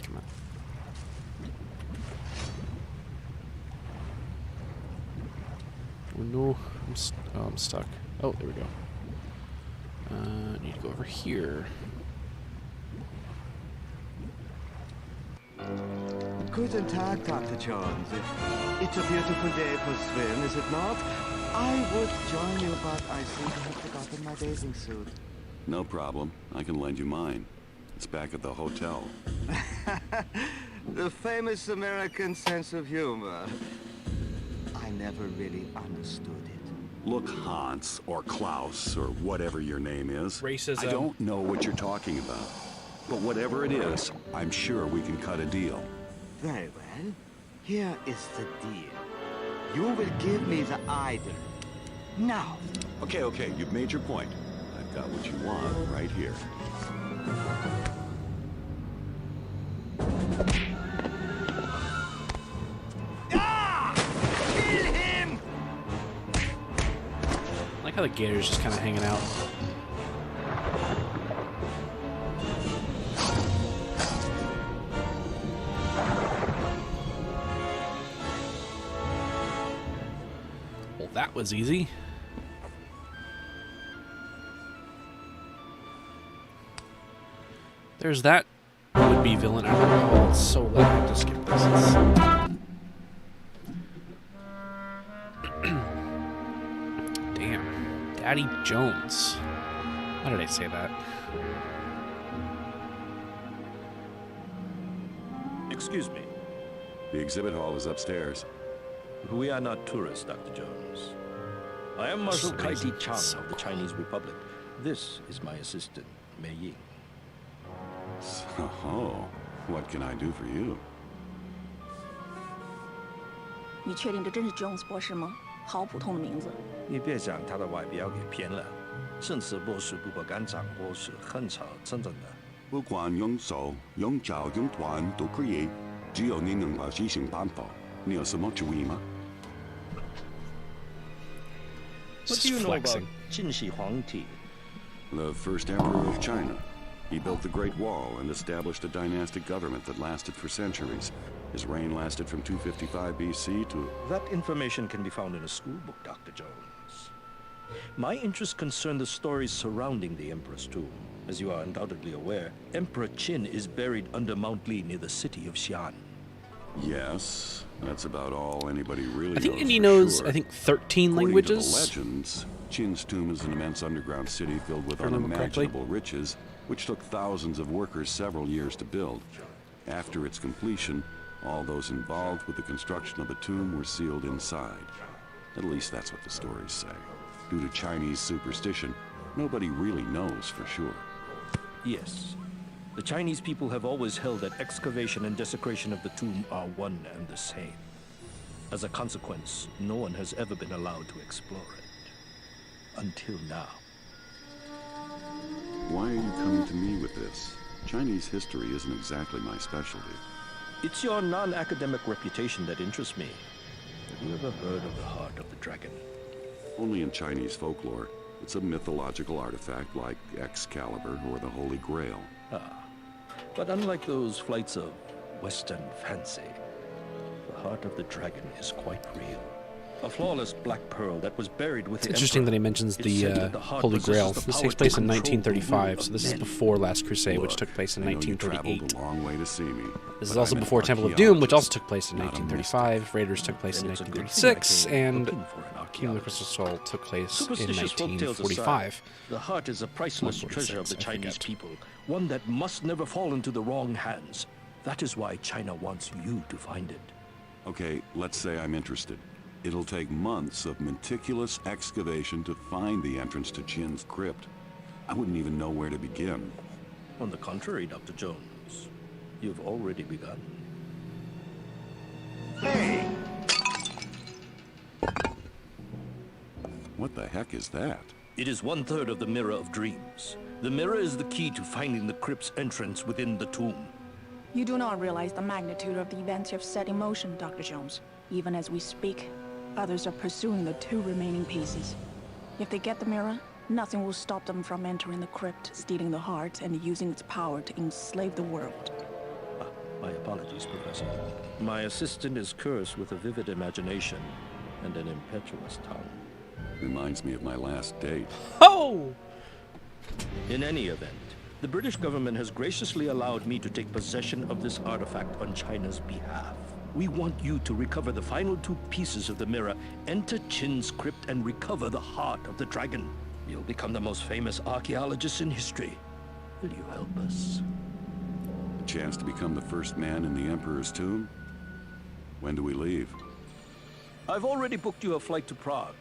Come on. Oh no, I'm stuck. Oh, there we go. Need to go over here. Guten Tag, Dr. Jones. It's a beautiful day for swim, is it not? I would join you, but I seem to have forgotten my bathing suit. No problem. I can lend you mine. It's back at the hotel. The famous American sense of humor. I never really understood it. Look, Hans, or Klaus, or whatever your name is. Racism. I don't know what you're talking about. But whatever it is, I'm sure we can cut a deal. Very well. Here is the deal. You will give me the idol. Now. Okay, you've made your point. I've got what you want right here. Kill him! I like how the gator's just kind of hanging out. Well, that was easy. There's that would-be villain. Oh, it's so loud to skip this. Damn. Daddy Jones. Why did I say that? Excuse me. The exhibit hall is upstairs. We are not tourists, Dr. Jones. I am Marshal Kaiti Chang of the Chinese Republic. This is my assistant, Mei Ying. Oh, what can I do for you? 你确定这真是 Jones 博士吗？好普通的名字。你别将他的外表给骗了，甚至博士不敢掌握是很少真正的。不管用手、用脚、用短都可以，只有你能够执行办法。你有什么主意吗？ What do you know about 晋喜皇帝? The first emperor of China. He built the Great Wall and established a dynastic government that lasted for centuries. His reign lasted from 255 BC to... That information can be found in a school book, Dr. Jones. My interests concern the stories surrounding the Emperor's tomb. As you are undoubtedly aware, Emperor Qin is buried under Mount Li near the city of Xi'an. Yes, that's about all anybody really knows. I think Indy for knows, sure. I think, 13 According languages. to the legends, Qin's tomb is an immense underground city filled with If I remember correctly. unimaginable riches, which took thousands of workers several years to build. After its completion, all those involved with the construction of the tomb were sealed inside. At least that's what the stories say. Due to Chinese superstition, nobody really knows for sure. Yes. The Chinese people have always held that excavation and desecration of the tomb are one and the same. As a consequence, no one has ever been allowed to explore it. Until now. Why are you coming to me with this? Chinese history isn't exactly my specialty. It's your non-academic reputation that interests me. Have you ever heard of the Heart of the Dragon? Only in Chinese folklore. It's a mythological artifact like Excalibur or the Holy Grail. But unlike those flights of Western fancy, the Heart of the Dragon is quite real. A flawless black pearl that was buried with It's the interesting that Emperor. he mentions It's the said that the heart Holy possesses Grail. the This power takes to place in control the will 1935, of so this is men. before Last Crusade, which Look, took place in I know you traveled 1938. a long way to see me. This is but also I'm an before Temple of Doom, which also archaeologist, took place in not a 1935. Raiders took place in Then it's a good thing I 1936, came and looking for an Kingdom of the Crystal Skull took place in Superstitious folktales 1945. aside, the heart is a priceless 146, treasure of the I Chinese forget. people, one that must never fall into the wrong hands. That is why China wants you to find it. Okay, let's say I'm interested. It'll take months of meticulous excavation to find the entrance to Qin's crypt. I wouldn't even know where to begin. On the contrary, Dr. Jones, you've already begun. Hey! What the heck is that? It is 1/3 of the Mirror of Dreams. The mirror is the key to finding the crypt's entrance within the tomb. You do not realize the magnitude of the events you've set in motion, Dr. Jones. Even as we speak, others are pursuing the 2 remaining pieces. If they get the mirror, nothing will stop them from entering the crypt, stealing the heart, and using its power to enslave the world. My apologies, Professor. My assistant is cursed with a vivid imagination and an impetuous tongue. Reminds me of my last date. Oh! In any event, the British government has graciously allowed me to take possession of this artifact on China's behalf. We want you to recover the final 2 pieces of the mirror, enter Qin's crypt, and recover the heart of the dragon. You'll become the most famous archaeologist in history. Will you help us? A chance to become the first man in the Emperor's tomb? When do we leave? I've already booked you a flight to Prague.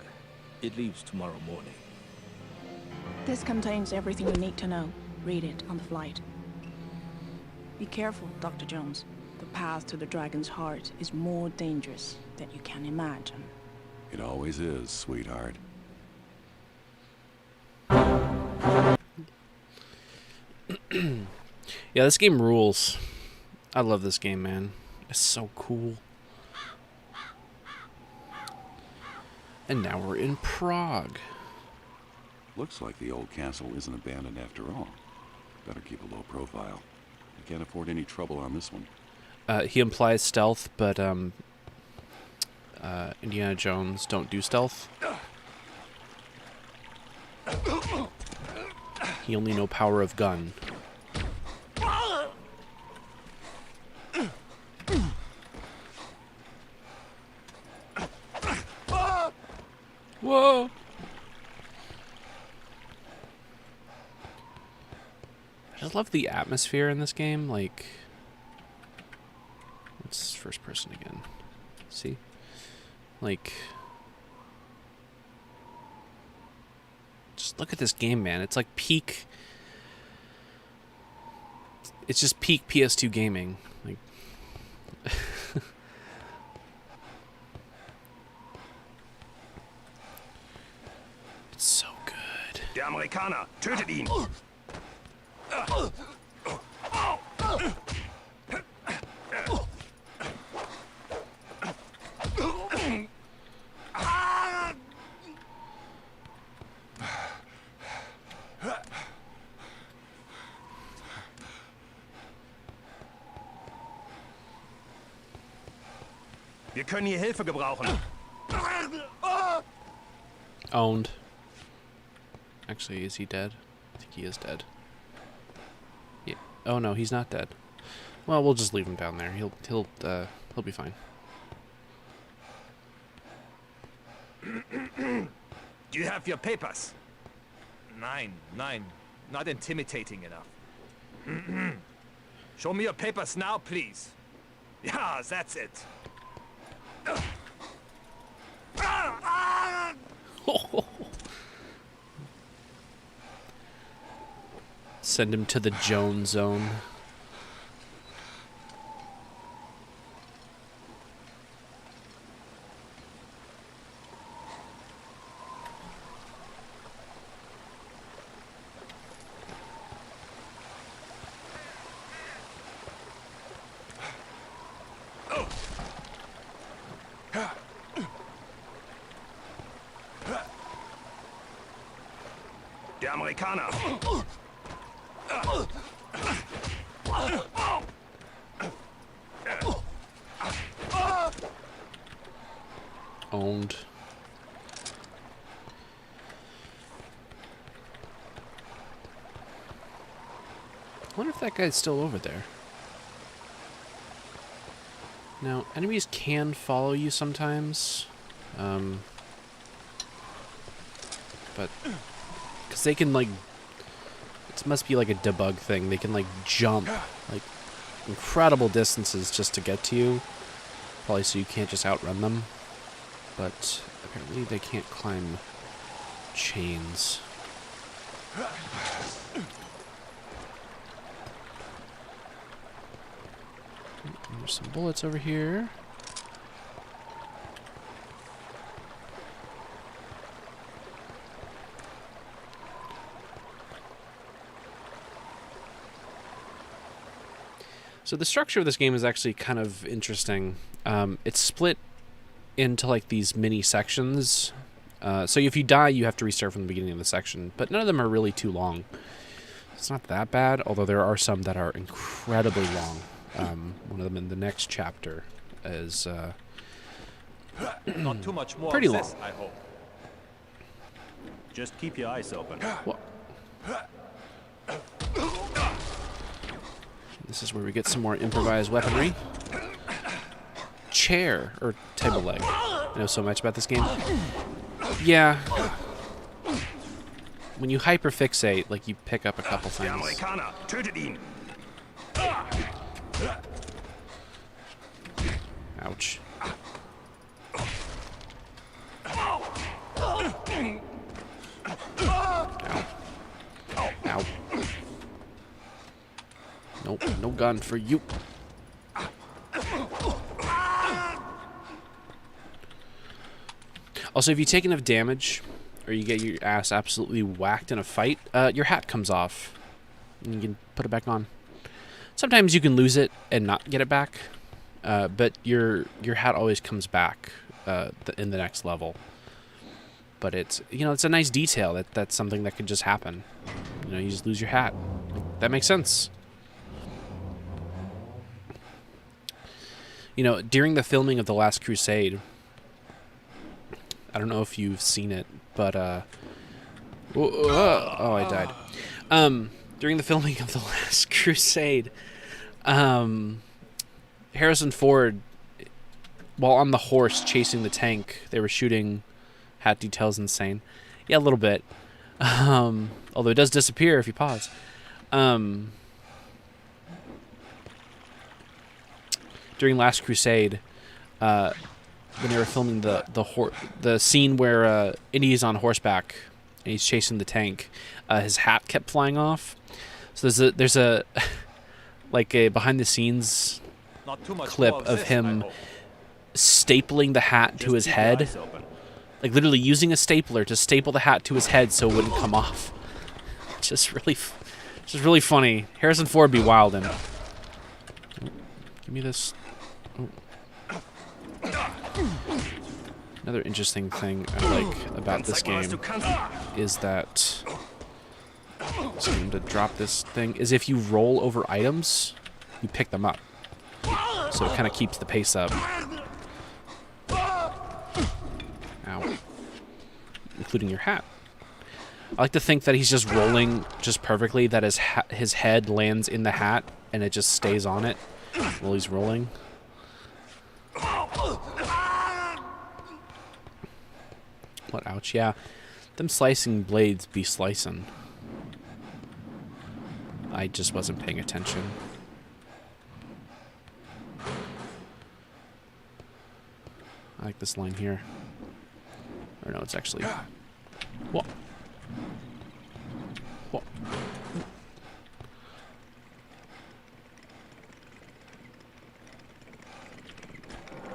It leaves tomorrow morning. This contains everything you need to know. Read it on the flight. Be careful, Dr. Jones. The path to the dragon's heart is more dangerous than you can imagine. It always is, sweetheart. Yeah, this game rules. I love this game, man. It's so cool. And now we're in Prague. Looks like the old castle isn't abandoned after all. Better keep a low profile. I can't afford any trouble on this one. He implies stealth, but Indiana Jones don't do stealth. He only know power of gun. Whoa! I just love the atmosphere in this game. Like, it's first person again. See? Like, just look at this game, man. It's like peak. It's just peak PS2 gaming. Like, it's so good. Der Amerikaner, tötet ihn! Wir können hier Hilfe gebrauchen. Owned. Actually, is he dead? I think he is dead. Yeah. Oh no, he's not dead. Well, we'll just leave him down there. He'll be fine. Do you have your papers? Nein, not intimidating enough. Show me your papers now, please. Yeah, that's it. Send him to the Jones zone. Der Amerikaner. Owned. wonder if that guy's still over there. Now, enemies can follow you sometimes. But... because they can, like... it must be like a debug thing. They can, like, jump, like, incredible distances just to get to you. Probably so you can't just outrun them. But apparently they can't climb chains. There's some bullets over here. So the structure of this game is actually kind of interesting. It's split into like these mini sections. So if you die, you have to restart from the beginning of the section. But none of them are really too long. It's not that bad, although there are some that are incredibly long. One of them in the next chapter is Not too much more pretty of long. this, I hope. Just keep your eyes open. Well, this is where we get some more improvised weaponry. Chair, or table leg. I know so much about this game. Yeah. When you hyperfixate, like, you pick up a couple things. Amerikaner, tötet ihn! Ouch. Ow. Ow. Nope, no gun for you. Also, if you take enough damage, or you get your ass absolutely whacked in a fight, your hat comes off. And you can put it back on. Sometimes you can lose it and not get it back, but your hat always comes back in the next level. But it's, you know, it's a nice detail that's something that could just happen. You know, you just lose your hat. That makes sense. You know, during the filming of The Last Crusade, I don't know if you've seen it, but oh, I died. During the filming of The Last Crusade, Harrison Ford, while on the horse chasing the tank, they were shooting. Hat detail's insane. Yeah, a little bit. Although it does disappear if you pause. During Last Crusade, when they were filming the scene where Indy's on horseback and he's chasing the tank, his hat kept flying off. So there's a like a behind the scenes Not too much clip more of this, him I hope. stapling the hat to his Just keep your head. eyes open. Like literally using a stapler to staple the hat to his head so it wouldn't come off. Just really funny. Harrison Ford be wildin'. Oh, give me this. Oh. Another interesting thing I like about this game is that, just going to drop this thing, is if you roll over items, you pick them up. So it kind of keeps the pace up. Ow. Including your hat. I like to think that he's just rolling just perfectly, that his head lands in the hat and it just stays on it while he's rolling. What, ouch, yeah. Them slicing blades be slicing. I just wasn't paying attention. I like this line here. Or no, it's actually... What? What?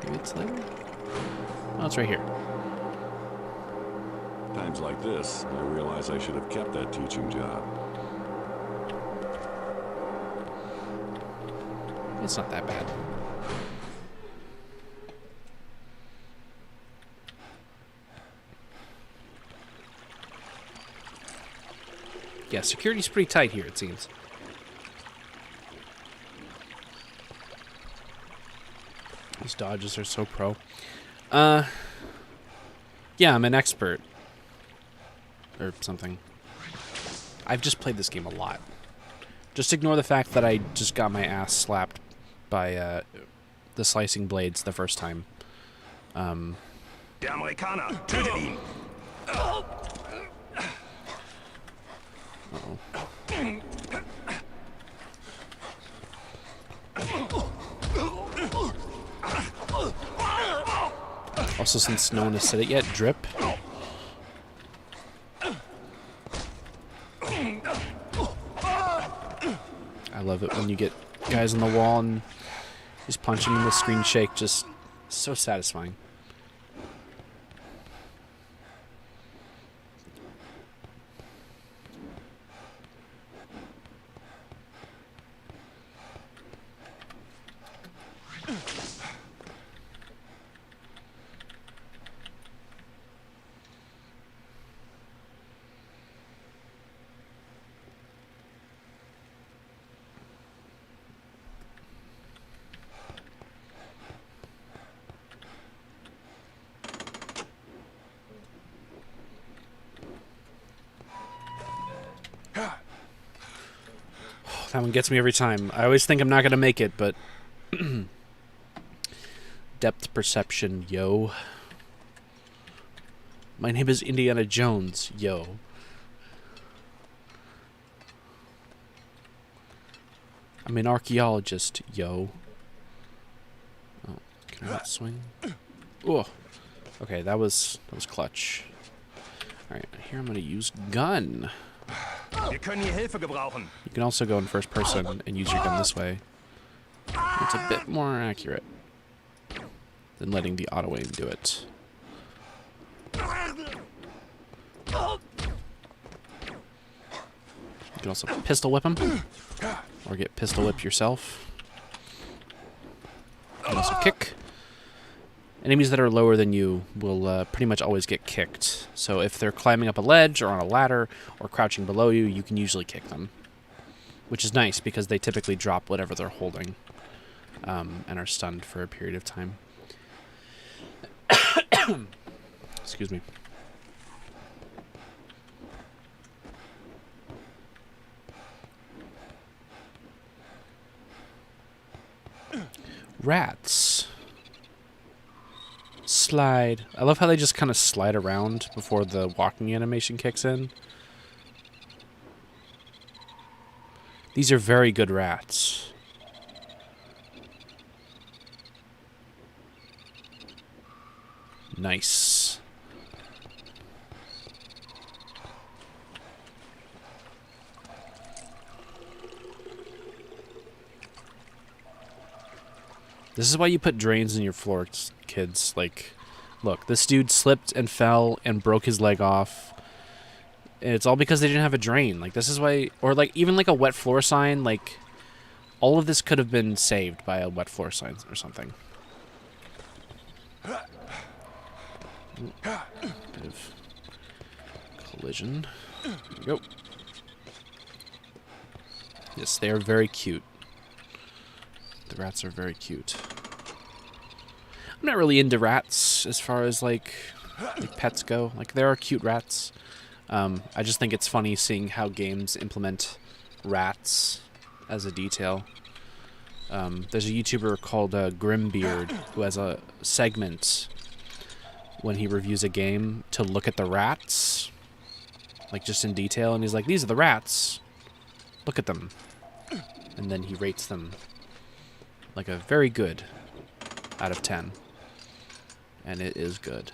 Maybe it's later? Oh, it's right here. Times like this, I realize I should have kept that teaching job. It's not that bad. Yeah, security's pretty tight here, it seems. These dodges are so pro. Yeah, I'm an expert. Or something. I've just played this game a lot. Just ignore the fact that I just got my ass slapped by the slicing blades the first time. Der Amerikaner, tötet ihn! Also, since no one has said it yet, drip. I love it when you get guys on the wall and just punching and the screen shake. Just so satisfying. That one gets me every time. I always think I'm not going to make it, but... Depth perception, yo. My name is Indiana Jones, yo. I'm an archaeologist, yo. Oh, can I not swing? Oh, okay, that was clutch. All right, here I'm gonna use gun. Wir können hier Hilfe gebrauchen. You can also go in first person and use your gun this way. It's a bit more accurate than letting the auto aim do it. You can also pistol whip him, or get pistol whipped yourself. You can also kick. Enemies that are lower than you will pretty much always get kicked. So if they're climbing up a ledge or on a ladder or crouching below you, you can usually kick them. Which is nice because they typically drop whatever they're holding and are stunned for a period of time. Excuse me. Rats. Slide. I love how they just kind of slide around before the walking animation kicks in. These are very good rats. Nice. This is why you put drains in your floors, kids. Like, look, this dude slipped and fell and broke his leg off. And it's all because they didn't have a drain. Like, this is why... Or, like, even, like, a wet floor sign. Like, all of this could have been saved by a wet floor sign or something. Bit of collision. There we go. Yes, they are very cute. The rats are very cute. I'm not really into rats as far as, like pets go. Like, there are cute rats. I just think it's funny seeing how games implement rats as a detail. There's a YouTuber called Grimbeard who has a segment when he reviews a game to look at the rats, like just in detail, and he's like, these are the rats. Look at them. And then he rates them like a very good out of 10. And it is good.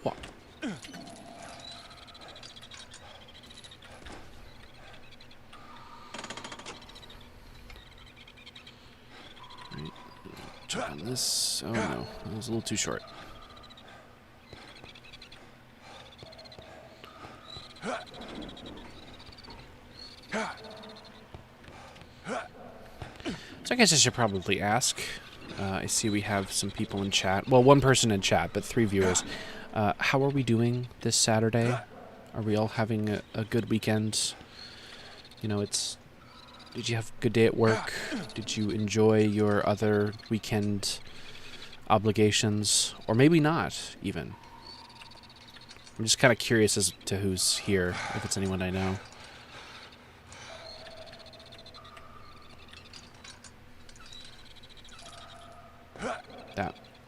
What? Right. Check on this. Oh no, that was a little too short. So I guess I should probably ask. I see we have some people in chat. Well, one person in chat, but 3 viewers. How are we doing this Saturday? Are we all having a good weekend? You know, did you have a good day at work? Did you enjoy your other weekend obligations, or maybe not, even. I'm just kind of curious as to who's here, if it's anyone I know.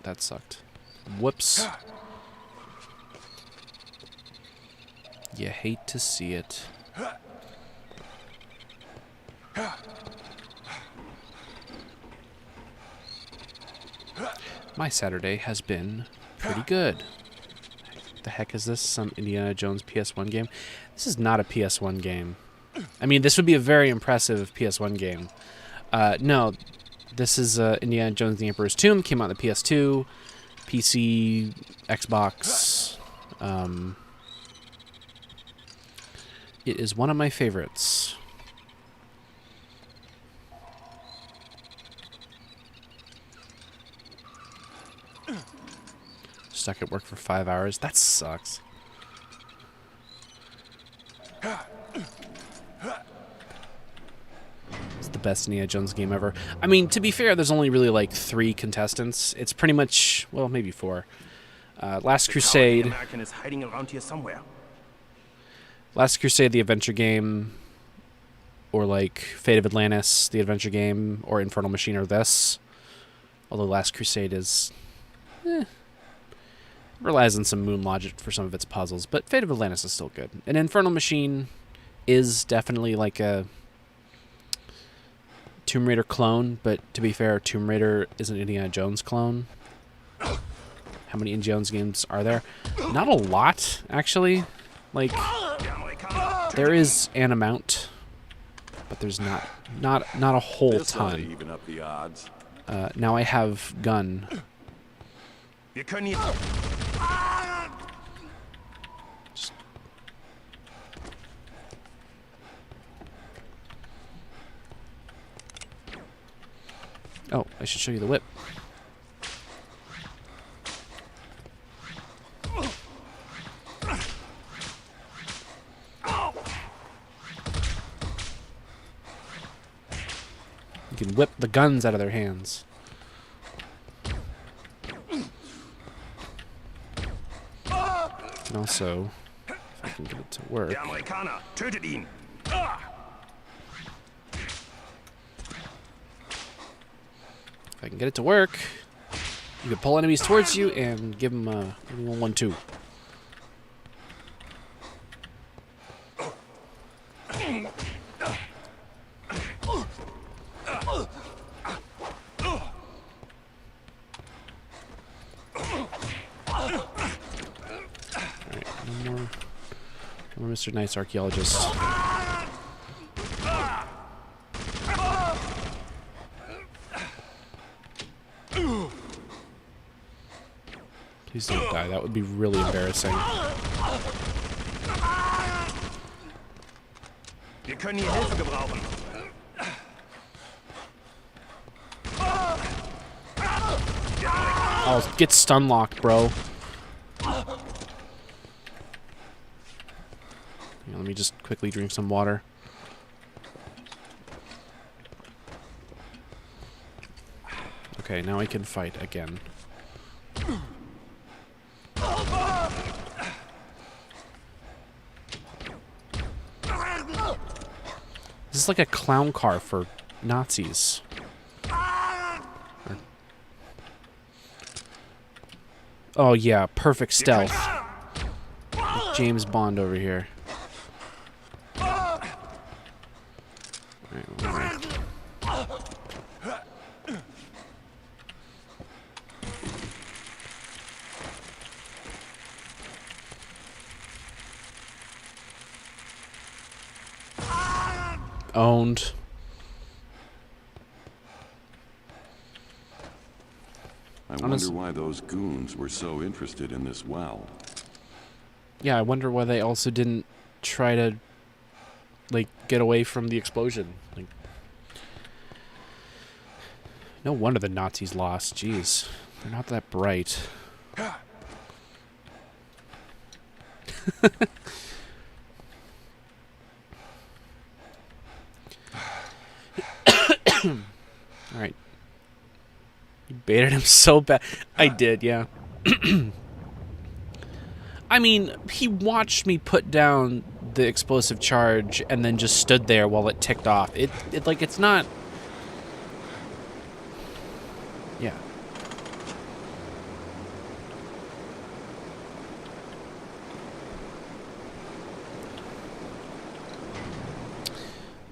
That sucked. Whoops. You hate to see it. My Saturday has been pretty good. The heck is this? Some Indiana Jones PS1 game? This is not a PS1 game. I mean, this would be a very impressive PS1 game. No, this is Indiana Jones and the Emperor's Tomb. Came out on the PS2, PC, Xbox. It is one of my favorites. Stuck at work for 5 hours. That sucks. It's the best Indiana Jones game ever. I mean, to be fair, there's only really like 3 contestants. It's pretty much, well, maybe 4. Last Crusade. American is hiding around here somewhere. Last Crusade, the adventure game, or like Fate of Atlantis, the adventure game, or Infernal Machine, or this. Although Last Crusade is, relies on some moon logic for some of its puzzles, but Fate of Atlantis is still good. And Infernal Machine is definitely like a Tomb Raider clone, but to be fair, Tomb Raider is an Indiana Jones clone. How many Indiana Jones games are there? Not a lot, actually. Like, there is an amount, but there's not a whole This ought to ton. even up the odds. Now I have gun. Wir können hier. Oh, I should show you the whip. You can whip the guns out of their hands. And also, if I can get it to work. Der Amerikaner, tötet ihn. If I can get it to work, you can pull enemies towards you and give them a 1-1-2. Alright, no more Mr. Nice Archaeologist. Please don't die. That would be really embarrassing. Wir können hier Hilfe gebrauchen. Oh, get stun locked, bro. Hang on, let me just quickly drink some water. Okay, now I can fight again. This is like a clown car for Nazis. Oh yeah, perfect stealth. Like James Bond over here. Alright. Owned. I wonder why those goons were so interested in this well. Yeah, I wonder why they also didn't try to, like, get away from the explosion. Like, no wonder the Nazis lost. Jeez, they're not that bright. All right. You baited him so bad. I did, yeah. I mean, he watched me put down the explosive charge and then just stood there while it ticked off. It like, it's not... Yeah.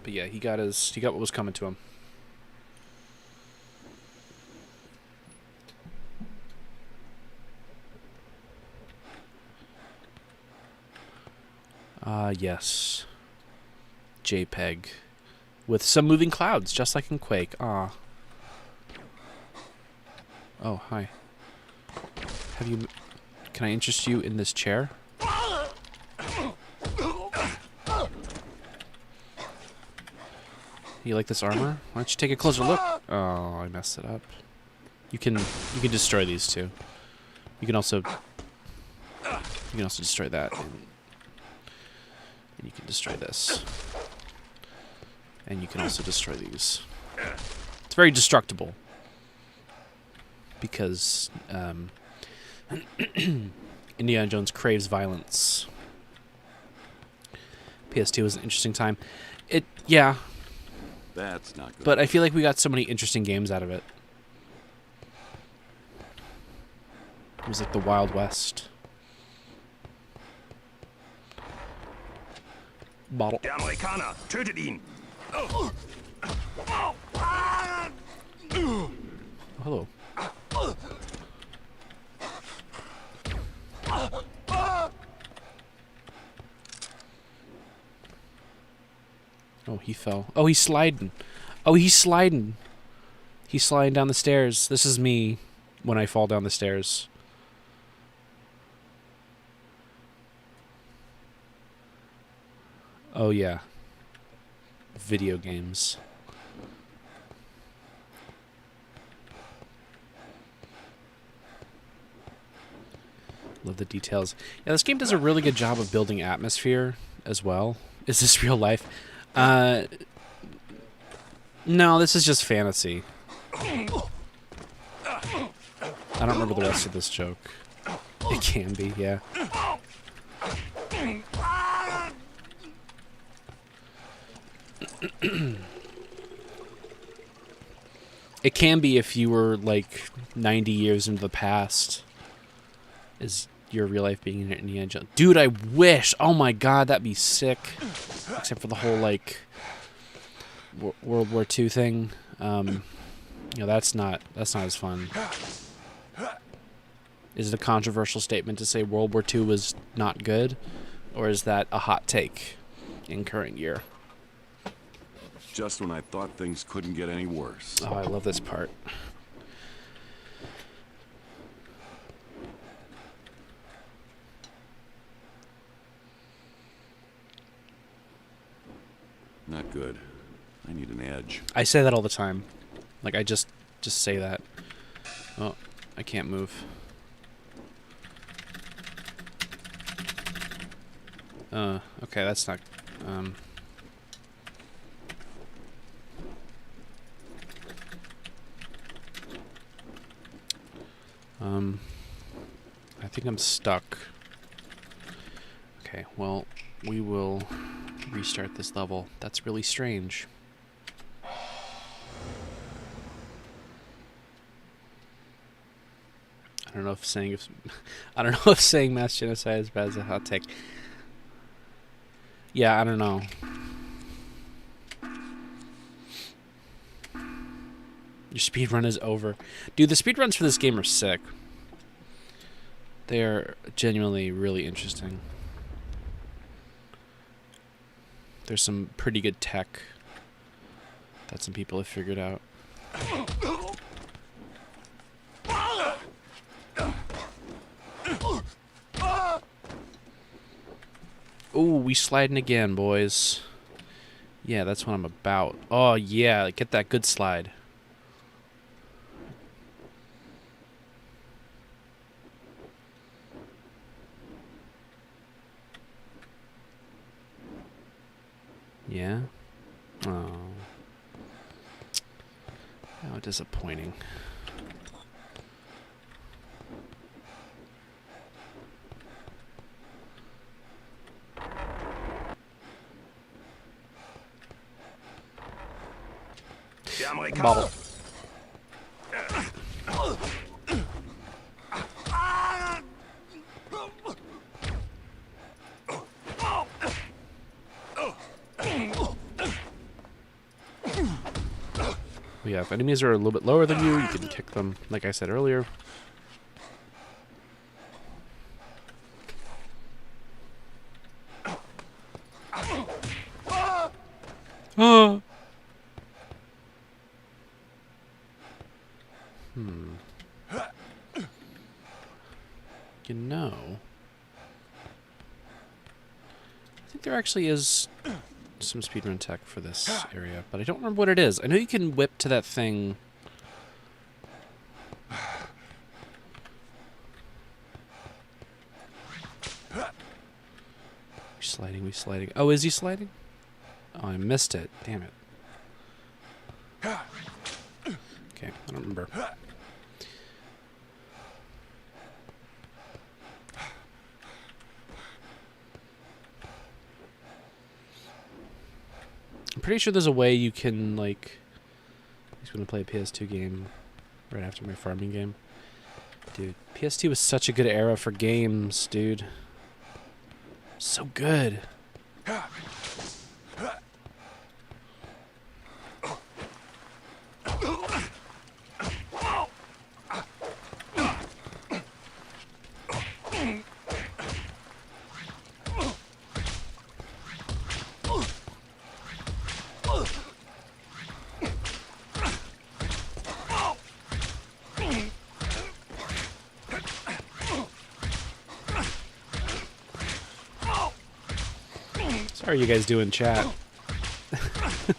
But yeah, he got what was coming to him. Yes. JPEG. With some moving clouds, just like in Quake. Ah. Oh, hi. Can I interest you in this chair? You like this armor? Why don't you take a closer look? Oh, I messed it up. You can destroy these too. You can also destroy that. And you can destroy this. And you can also destroy these. It's very destructible. Because Indiana Jones craves violence. PS2 was an interesting time. Yeah. That's not good. But I feel like we got so many interesting games out of it. It was like the Wild West. Bottle. Der Amerikaner, tötet ihn! Oh, hello. Oh, he fell. Oh, he's sliding. Oh, he's sliding. He's sliding down the stairs. This is me when I fall down the stairs. Oh, yeah. Video games. Love the details. Yeah, this game does a really good job of building atmosphere as well. Is this real life? No, this is just fantasy. I don't remember the rest of this joke. It can be, yeah. It can be if you were like 90 years into the past. Is your real life being an Indiana Jones? Dude, I wish. Oh my god, that'd be sick. Except for the whole like World War II thing. You know, that's not as fun. Is it a controversial statement to say World War II was not good, or is that a hot take in current year? Just when I thought things couldn't get any worse. Oh, I love this part. Not good. I need an edge. I say that all the time. Like, I just say that. Oh, I can't move. Okay, that's not... I think I'm stuck. Okay, well, we will restart this level. That's really strange. I don't know if saying mass genocide is bad as a hot take. Yeah, I don't know. Your speedrun is over. Dude, the speedruns for this game are sick. They are genuinely really interesting. There's some pretty good tech that some people have figured out. Ooh, we sliding again, boys. Yeah, that's what I'm about. Oh, yeah, get that good slide. Yeah? Oh. How disappointing. Bobble. Yeah, if enemies are a little bit lower than you, you can kick them, like I said earlier. Oh. You know, I think there actually is some speedrun tech for this area, but I don't remember what it is. I know you can whip to that thing. We're sliding. Oh, is he sliding? Oh, I missed it. Damn it. Okay, I don't remember. I'm pretty sure there's a way you can, like... He's going to play a PS2 game right after my farming game. Dude, PS2 was such a good era for games, dude. So good. How are you guys doing, chat? I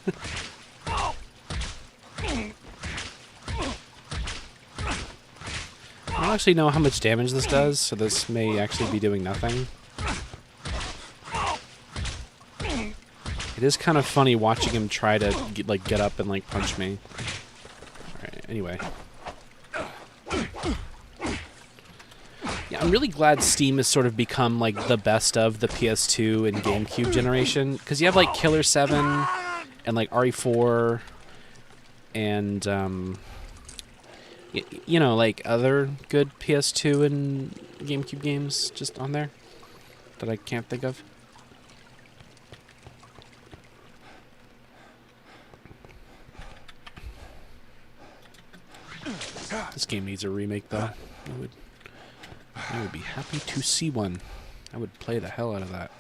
don't actually know how much damage this does, so this may actually be doing nothing. It is kind of funny watching him try to get up and punch me. Alright, anyway. Yeah, I'm really glad Steam has sort of become the best of the PS2 and GameCube generation, because you have Killer 7 and RE4 and you know, other good PS2 and GameCube games just on there that I can't think of. This game needs a remake, though. I would be happy to see one. I would play the hell out of that.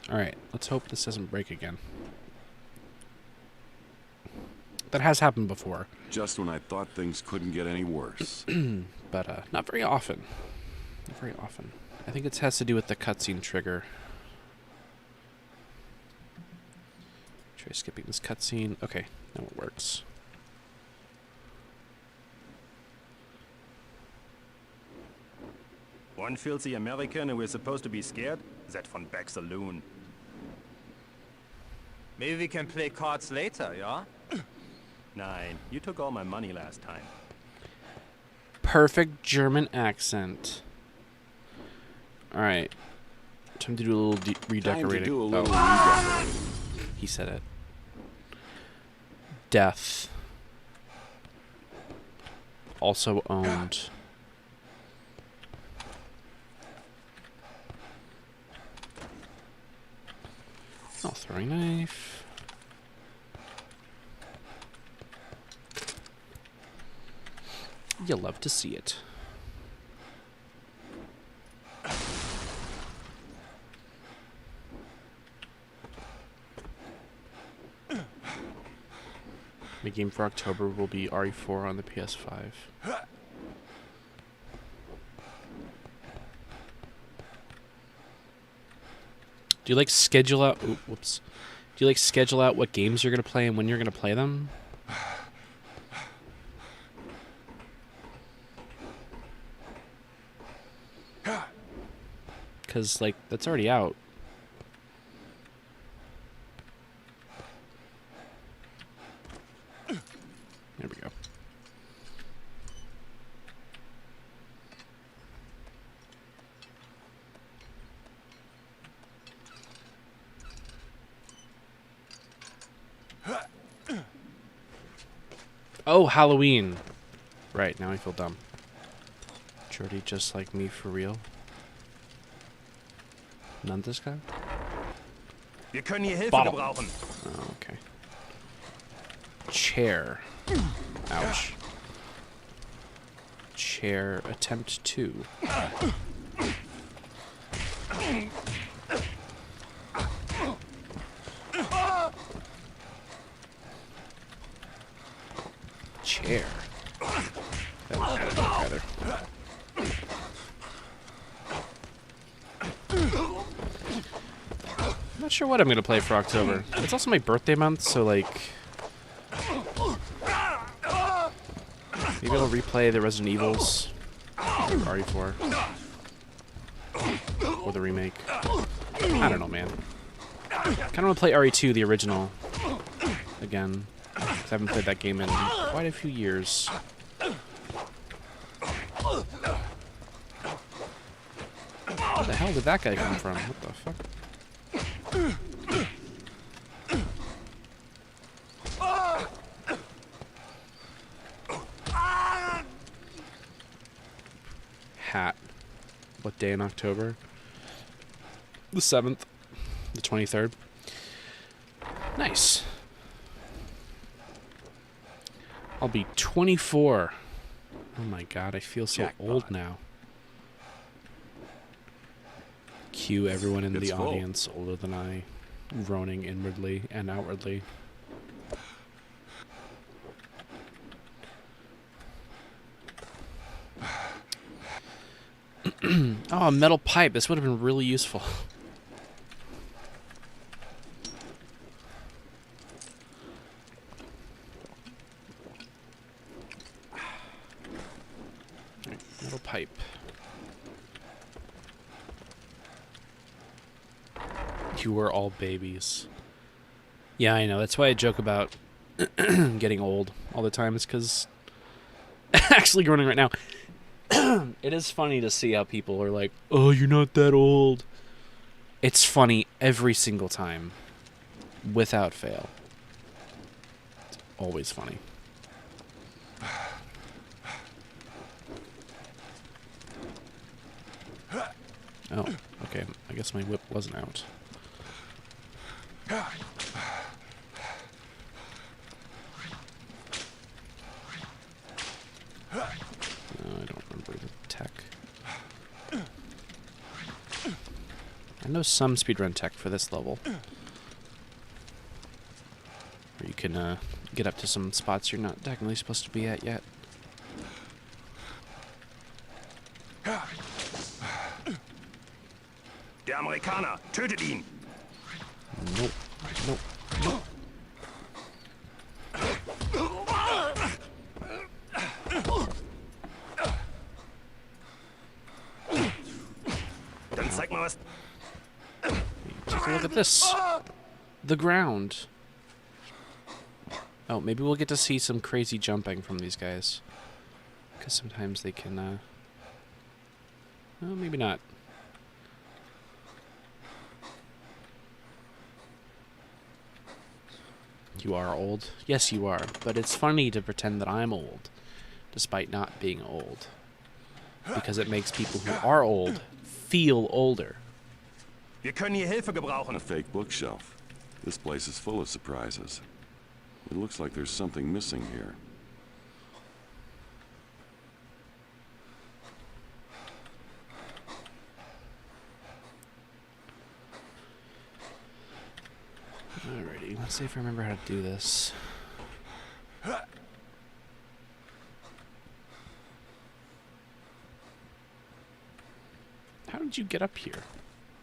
Alright, let's hope this doesn't break again. That has happened before. Just when I thought things couldn't get any worse. But not very often. Not very often. I think it has to do with the cutscene trigger. Try skipping this cutscene. Okay, now it works. One filthy American who is supposed to be scared? That von Beck's a loon. Maybe we can play cards later, yeah? Nine. You took all my money last time. Perfect German accent. Alright. Time to do a little redecorating. Redecorating. He said it. Death. Also owned. Oh, throwing knife. You'll love to see it. The game for October will be RE4 on the PS5. Do you schedule out? Ooh, whoops. Do you schedule out what games you're gonna play and when you're gonna play them? Because that's already out. There we go. Oh, Halloween. Right, now I feel dumb. Jordy just like me for real. None this guy? Wir können hier Hilfe Bottle. gebrauchen. Oh, okay. Chair. Ouch. Chair attempt 2. Chair. That was kind of better. I'm not sure what I'm gonna play for October. It's also my birthday month, so like maybe I'll replay the Resident Evils or RE4 or the remake. I don't know, man. I kind of want to play RE2, the original, again. 'Cause I haven't played that game in quite a few years. Where the hell did that guy come from? What the fuck? Hat. What day in October? The 7th. The 23rd. Nice. I'll be 24. Oh my god, I feel so old now. Cue everyone in the audience older than I, groaning inwardly and outwardly. Oh, a metal pipe. This would have been really useful. Right, metal pipe. You were all babies. Yeah, I know. That's why I joke about getting old all the time. It's because actually groaning right now. It is funny to see how people are like, oh, you're not that old. It's funny every single time. Without fail. It's always funny. Oh, okay. I guess my whip wasn't out. I don't remember the tech. I know some speedrun tech for this level. Where you can get up to some spots you're not technically supposed to be at yet. Der Amerikaner, tötet ihn! Nope. Nope. Nope. Dann zeig mal was. Take a look at this. The ground. Oh, maybe we'll get to see some crazy jumping from these guys. Because sometimes they can, well, maybe not. You are old? Yes, you are. But it's funny to pretend that I'm old, despite not being old. Because it makes people who are old feel older. Wir können hier Hilfe gebrauchen. A fake bookshelf. This place is full of surprises. It looks like there's something missing here. Alrighty, let's see if I remember how to do this. How did you get up here?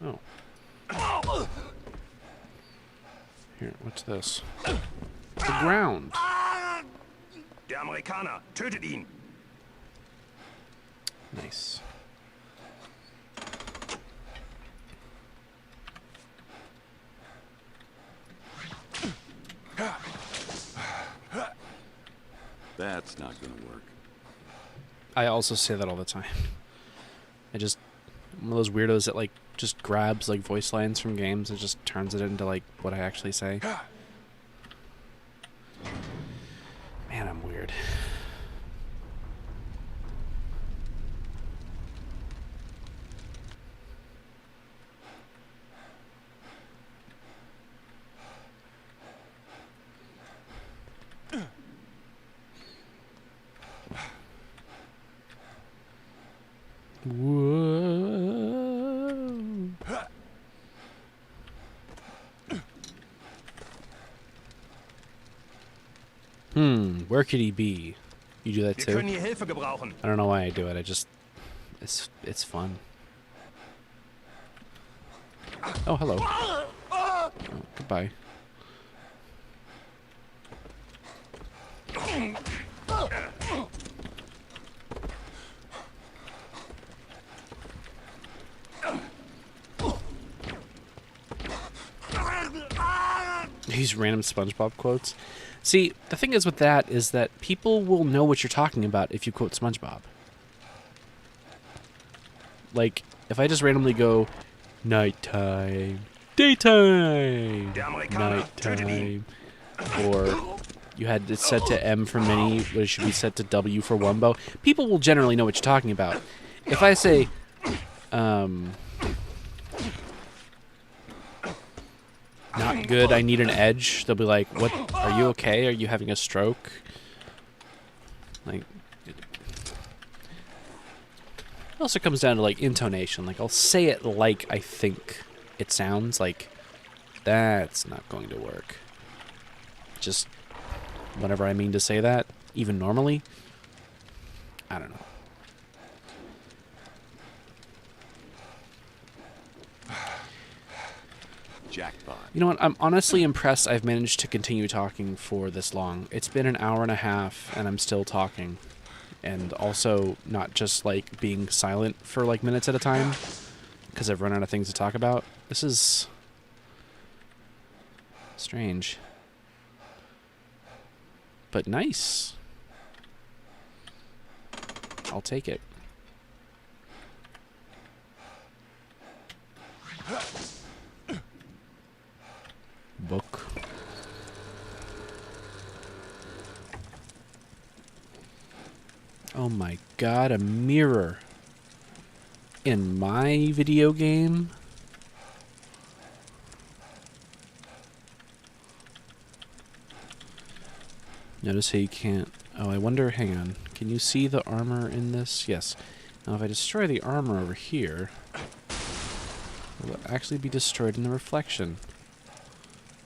Oh. Here, what's this? The ground. Der Amerikaner, tötet ihn! Nice. That's not gonna work. I also say that all the time. I'm one of those weirdos that like just grabs like voice lines from games and just turns it into like what I actually say. Man, I'm weird. Where could he be? You do that Wir too? können hier Hilfe gebrauchen. I don't know why I do it. I just... It's fun. Oh, hello. Oh, goodbye. These random SpongeBob quotes. See, the thing is with that is that people will know what you're talking about if you quote SpongeBob. Like, if I just randomly go, nighttime, daytime, Der Amerikaner, tötet ihn. nighttime, or you had it set to M for mini, but it should be set to W for Wumbo, people will generally know what you're talking about. If I say, not good, I need an edge, they'll be like, what, are you okay? Are you having a stroke? Like, it also comes down to, like, intonation. Like, I'll say it like I think it sounds. Like, that's not going to work. Just whenever I mean to say that, even normally, I don't know. Jackpot. You know what? I'm honestly impressed I've managed to continue talking for this long. It's been an hour and a half, and I'm still talking. And also not just, like, being silent for, like, minutes at a time, because I've run out of things to talk about. This is strange. But nice. I'll take it. Book. Oh my god, a mirror. In my video game? Notice how you can't... Oh, I wonder, hang on. Can you see the armor in this? Yes. Now if I destroy the armor over here, will it actually be destroyed in the reflection?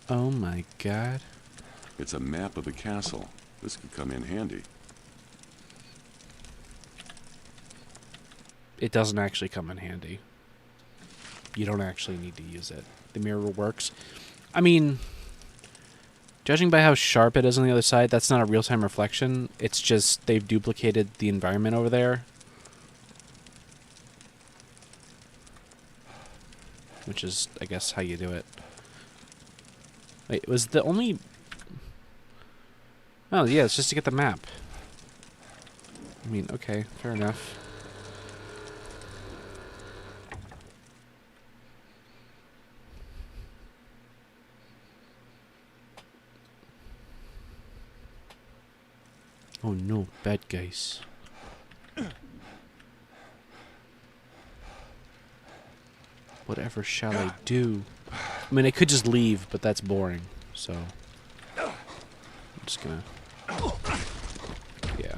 Oh my god. It's a map of the castle. This could come in handy. It doesn't actually come in handy. You don't actually need to use it. The mirror works. I mean, judging by how sharp it is on the other side, that's not a real-time reflection. It's just they've duplicated the environment over there. Which is, I guess, how you do it. Wait, was the only... Oh, yeah, it's just to get the map. I mean, okay, fair enough. Oh no, bad guys. Whatever shall I do? I mean, I could just leave, but that's boring. So, I'm just gonna... Yeah.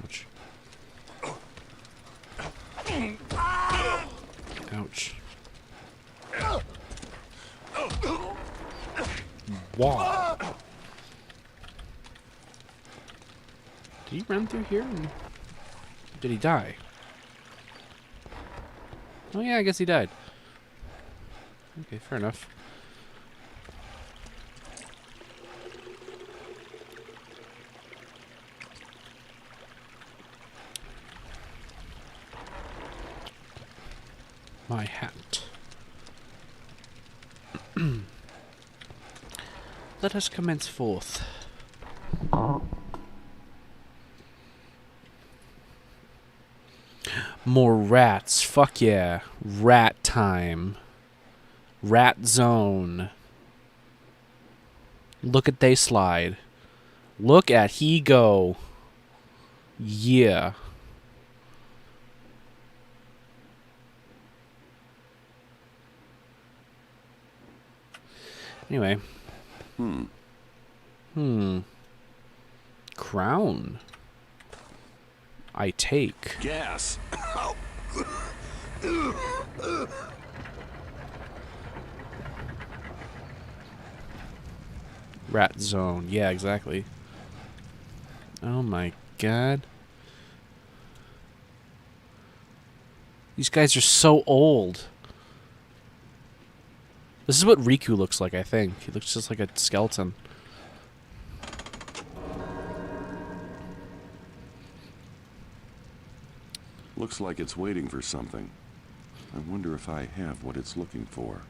Ouch. Ouch. Wow. Did he run through here? And did he die? Oh yeah, I guess he died. Okay, fair enough. My hat. Let us commence forth. More rats. Fuck yeah. Rat time. Rat zone. Look at they slide. Look at he go. Yeah. Anyway. Crown. I take. Gas. Rat zone. Yeah, exactly. Oh my god. These guys are so old. This is what Riku looks like, I think. He looks just like a skeleton. Looks like it's waiting for something. I wonder if I have what it's looking for.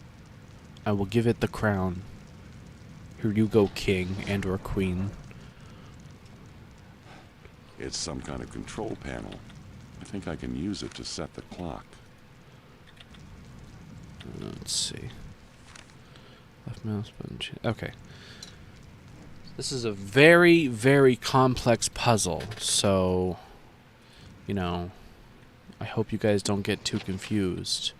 I will give it the crown. Here you go, king and or queen. It's some kind of control panel. I think I can use it to set the clock. Let's see. Left mouse button. Okay. This is a very, very complex puzzle, so, you know, I hope you guys don't get too confused.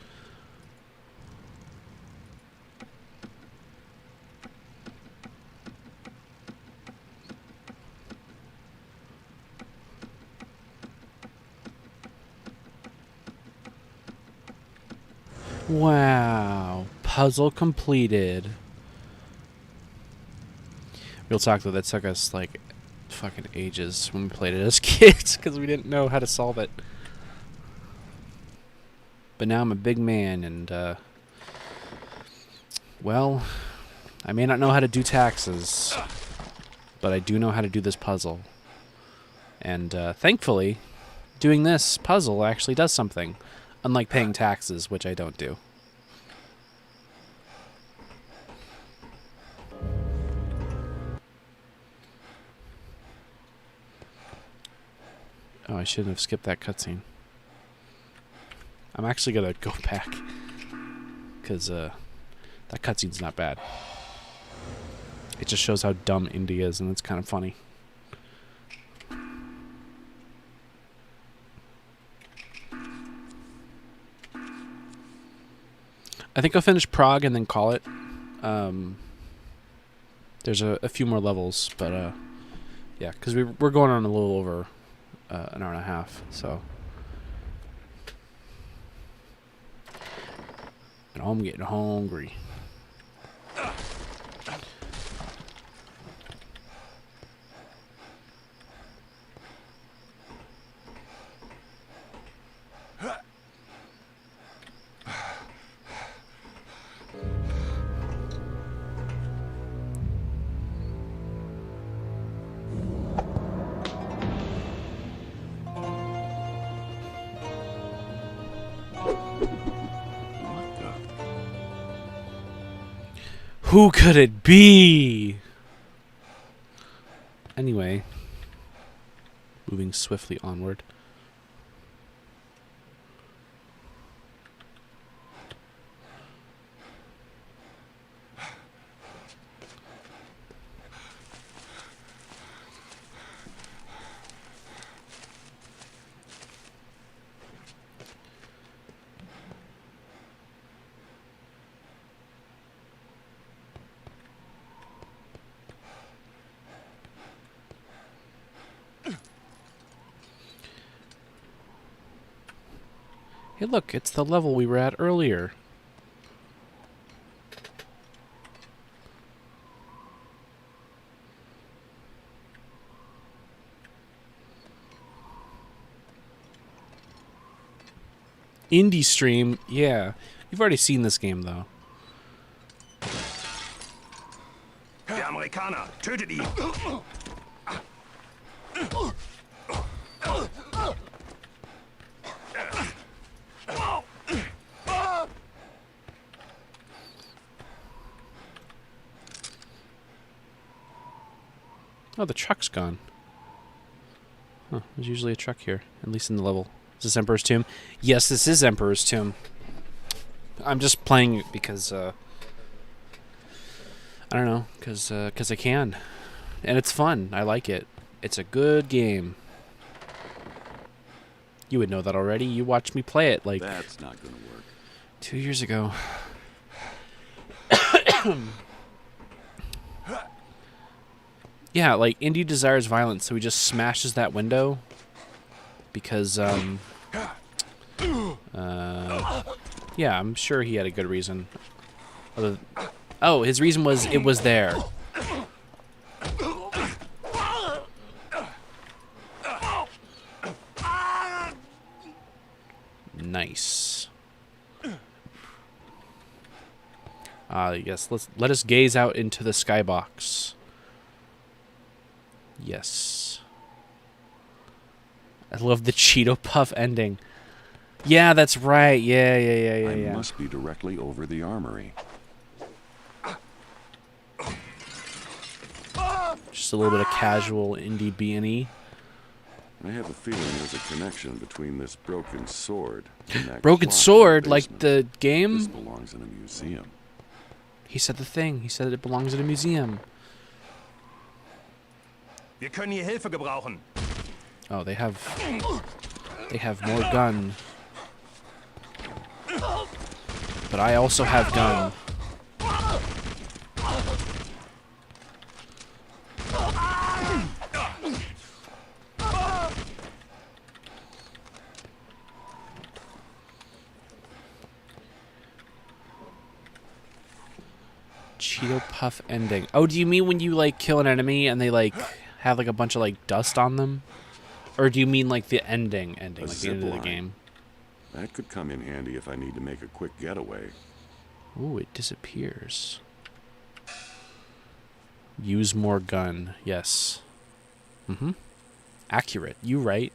Wow. Puzzle completed. Real talk though, that took us like fucking ages when we played it as kids because we didn't know how to solve it. But now I'm a big man and, well, I may not know how to do taxes, but I do know how to do this puzzle. And thankfully, doing this puzzle actually does something. Unlike paying taxes, which I don't do. Oh, I shouldn't have skipped that cutscene. I'm actually gonna go back. Because that cutscene's not bad. It just shows how dumb Indy is, and it's kind of funny. I think I'll finish Prague and then call it. There's a few more levels, but yeah, because we're going on a little over an hour and a half, so. And I'm getting hungry. Who could it be? Anyway, moving swiftly onward. Hey look, it's the level we were at earlier. Indie stream, yeah. You've already seen this game though. Der Amerikaner, tötet ihn! Oh, the truck's gone. Huh, there's usually a truck here, at least in the level. Is this Emperor's Tomb? Yes, this is Emperor's Tomb. I'm just playing it because, I don't know, because I can. And it's fun. I like it. It's a good game. You would know that already. You watched me play it, like, That's not gonna work. 2 years ago. Yeah, like, Indy desires violence, so he just smashes that window. because yeah, I'm sure he had a good reason. Oh, his reason was it was there. Nice. Yes, let us gaze out into the skybox. Yes. I love the Cheeto Puff ending. Yeah, that's right. Yeah. I must be directly over the armory. Just a little bit of casual indie B&E. I have a feeling there's a connection between this broken sword and that Broken clock in sword, the like basement. the This game? belongs in a museum. He said the thing. He said it belongs in a museum. Wir können hier Hilfe gebrauchen. Oh, they have more gun. But I also have gun. Cheeto Puff ending. Oh, do you mean when you like kill an enemy and they like have like a bunch of like dust on them? Or do you mean like the ending, like the end of the zip game? That could come in handy if I need to make a quick getaway. Ooh, it disappears. Use more gun. Yes. Mm-hmm. Accurate. You right.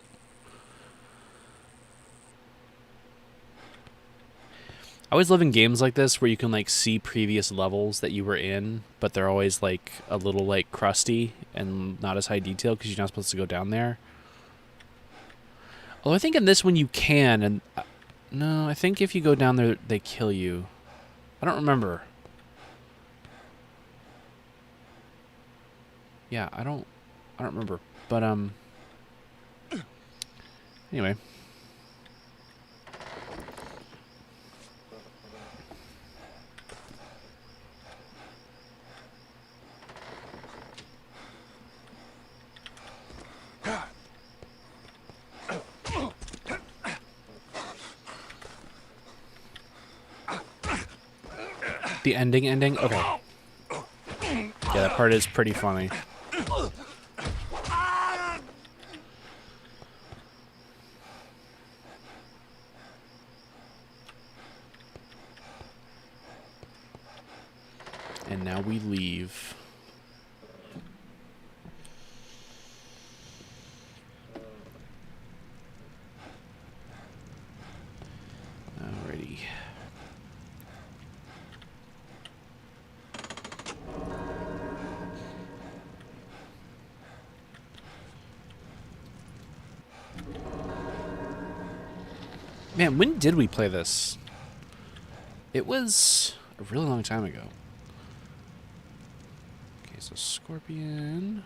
I always love in games like this where you can like see previous levels that you were in, but they're always like a little like crusty and not as high detail because you're not supposed to go down there. Although I think in this one you can, and no, I think if you go down there they kill you. I don't remember. Yeah, I don't remember. But anyway. The ending? Okay. Yeah, that part is pretty funny. And now we leave. Alrighty. Man, when did we play this? It was a really long time ago. Okay, so Scorpion.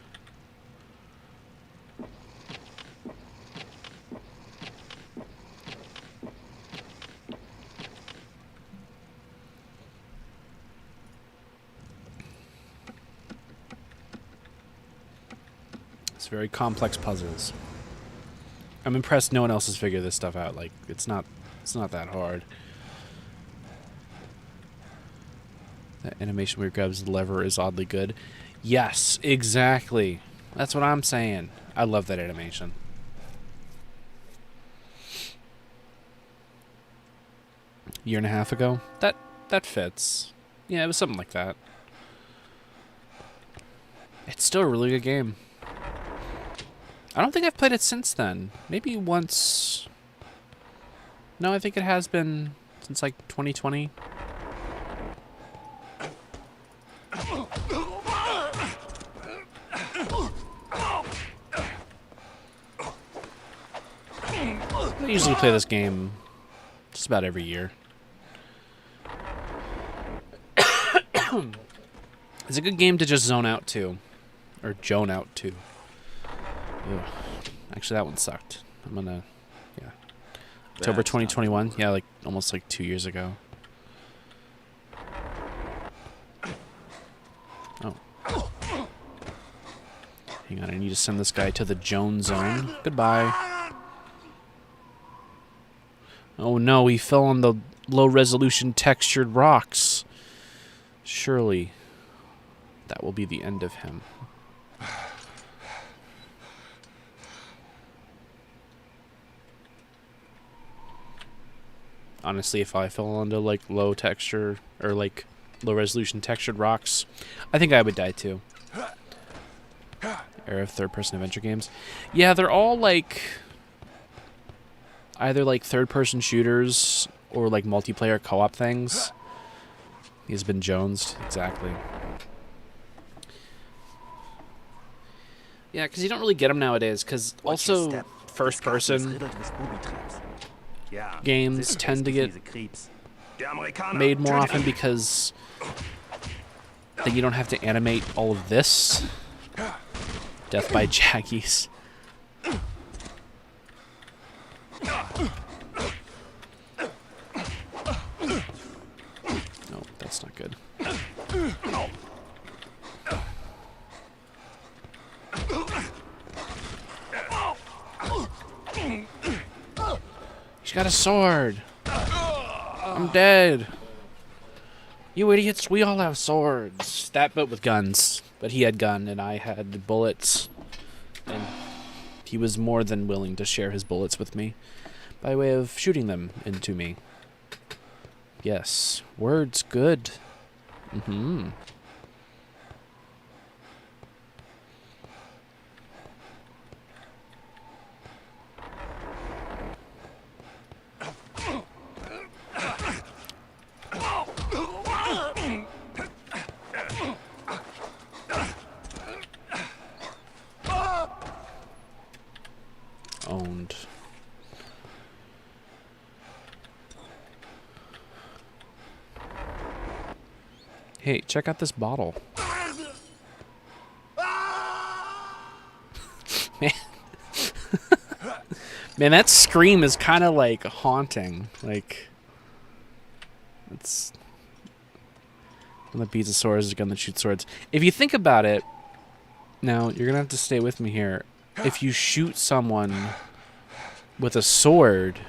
It's very complex puzzles. I'm impressed no one else has figured this stuff out. Like, it's not that hard. That animation where he grabs the lever is oddly good. Yes, exactly. That's what I'm saying. I love that animation. Year and a half ago? That fits. Yeah, it was something like that. It's still a really good game. I don't think I've played it since then. Maybe once. No, I think it has been since like 2020. I usually play this game just about every year. It's a good game to just zone out to. Or Joan out to. Ugh. Actually, that one sucked. I'm gonna, yeah. October 2021. Yeah, like almost like 2 years ago. Oh. Hang on, I need to send this guy to the Joan zone. Goodbye. Oh no, he fell on the low-resolution textured rocks. Surely, that will be the end of him. Honestly, if I fell onto, like, low texture, or, like, low-resolution textured rocks, I think I would die, too. Era of third-person adventure games. Yeah, they're all, like, either, like, third-person shooters or, like, multiplayer co-op things. He's been jonesed. Exactly. Yeah, because you don't really get them nowadays, because also first-person games tend to get made more often because then you don't have to animate all of this. Death by Jaggies. No, that's not good. He's got a sword. I'm dead. You idiots, we all have swords. That but with guns. But he had gun and I had bullets. And he was more than willing to share his bullets with me by way of shooting them into me. Yes, words good. Mm-hmm. Owned. Hey, check out this bottle. Man. Man, that scream is kind of like haunting. Like, it's one that beats a sword is a gun that shoots swords. If you think about it, now you're gonna have to stay with me here. If you shoot someone with a sword,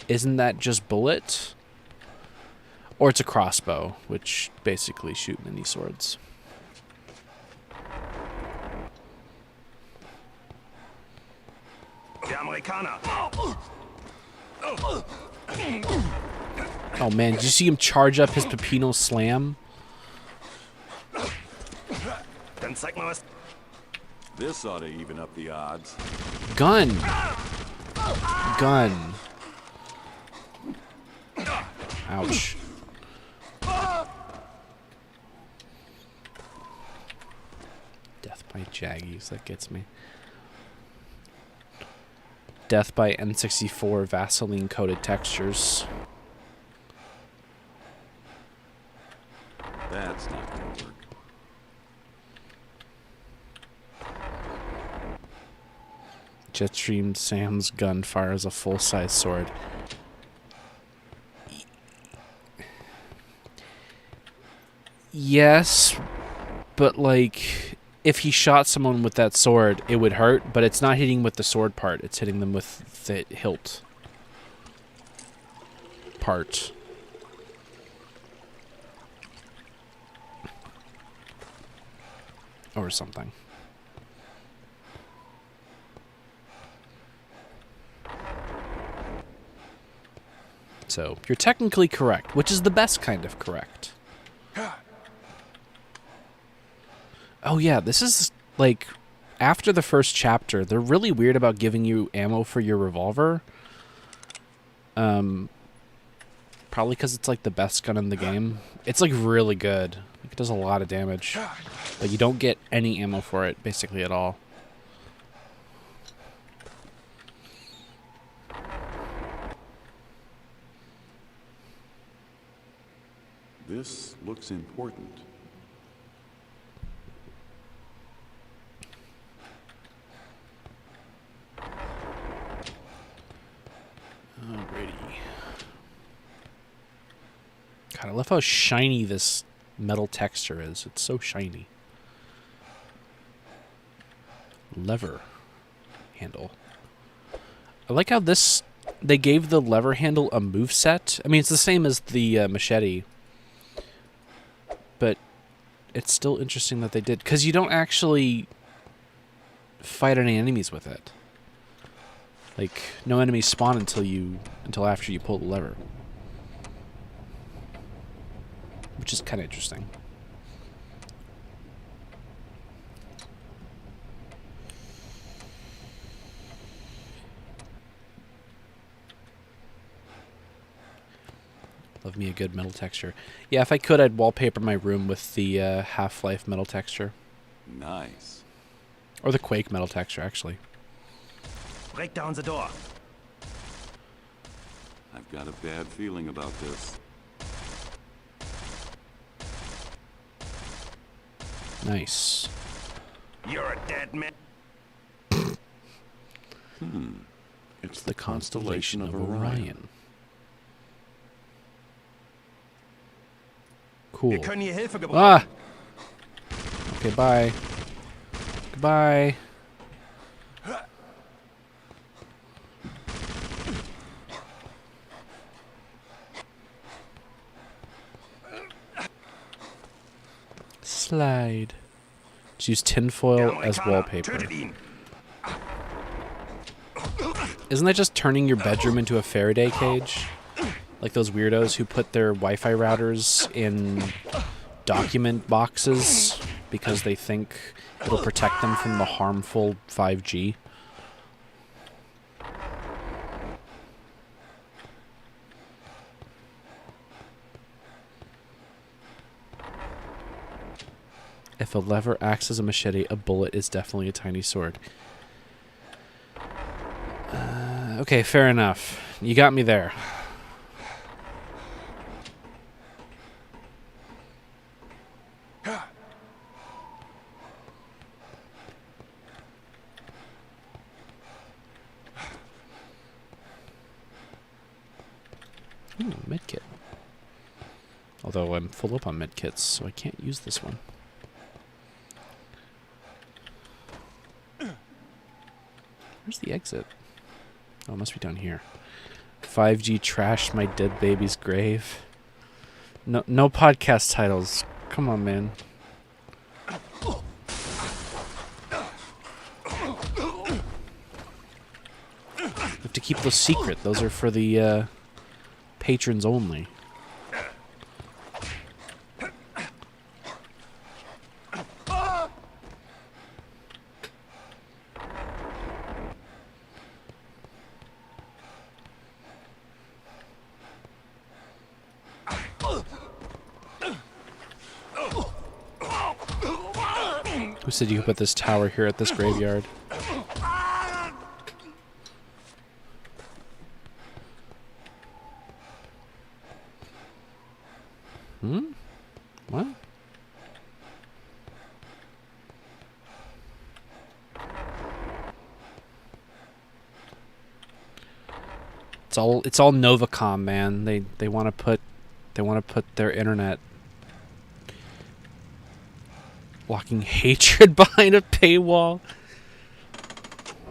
isn't that just bullet? Or it's a crossbow, which basically shoot many swords. Oh man, did you see him charge up his Pepino Slam? This ought to even up the odds. Gun! Gun. Ouch. Death by Jaggies, that gets me. Death by N64 Vaseline coated textures. That's not gonna work. Jetstream Sam's gun fires a full-size sword. Yes, but like, if he shot someone with that sword, it would hurt, but it's not hitting with the sword part. It's hitting them with the hilt part. Or something. So, you're technically correct, which is the best kind of correct. Oh yeah, this is, like, after the first chapter, they're really weird about giving you ammo for your revolver. Probably because it's, like, the best gun in the game. It's, like, really good. It does a lot of damage. But you don't get any ammo for it, basically, at all. This looks important. Alrighty. God, I love how shiny this metal texture is. It's so shiny. Lever handle. I like how this they gave the lever handle a move set. I mean, it's the same as the machete, but it's still interesting that they did, because you don't actually fight any enemies with it. Like, no enemies spawn until after you pull the lever, which is kind of interesting. Love me a good metal texture. Yeah, if I could, I'd wallpaper my room with the Half-Life metal texture. Nice. Or the Quake metal texture, actually. Break down the door. I've got a bad feeling about this. Nice. You're a dead man. It's the constellation of Orion. Cool. Wir können hier Hilfe gebrauchen. Ah! Okay, bye. Goodbye. Slide. Just use tinfoil as wallpaper. Tötet ihn. Isn't that just turning your bedroom into a Faraday cage? Like those weirdos who put their Wi-Fi routers in document boxes because they think it'll protect them from the harmful 5G. If a lever acts as a machete, a bullet is definitely a tiny sword. Okay, fair enough. You got me there. Ooh, medkit. Although I'm full up on medkits, so I can't use this one. Where's the exit? Oh, it must be down here. 5G trashed my dead baby's grave. No podcast titles. Come on, man. You have to keep those secret. Those are for the patrons only. Who said you could put this tower here at this graveyard? What? It's all Novacom, man. They want to put their internet locking hatred behind a paywall.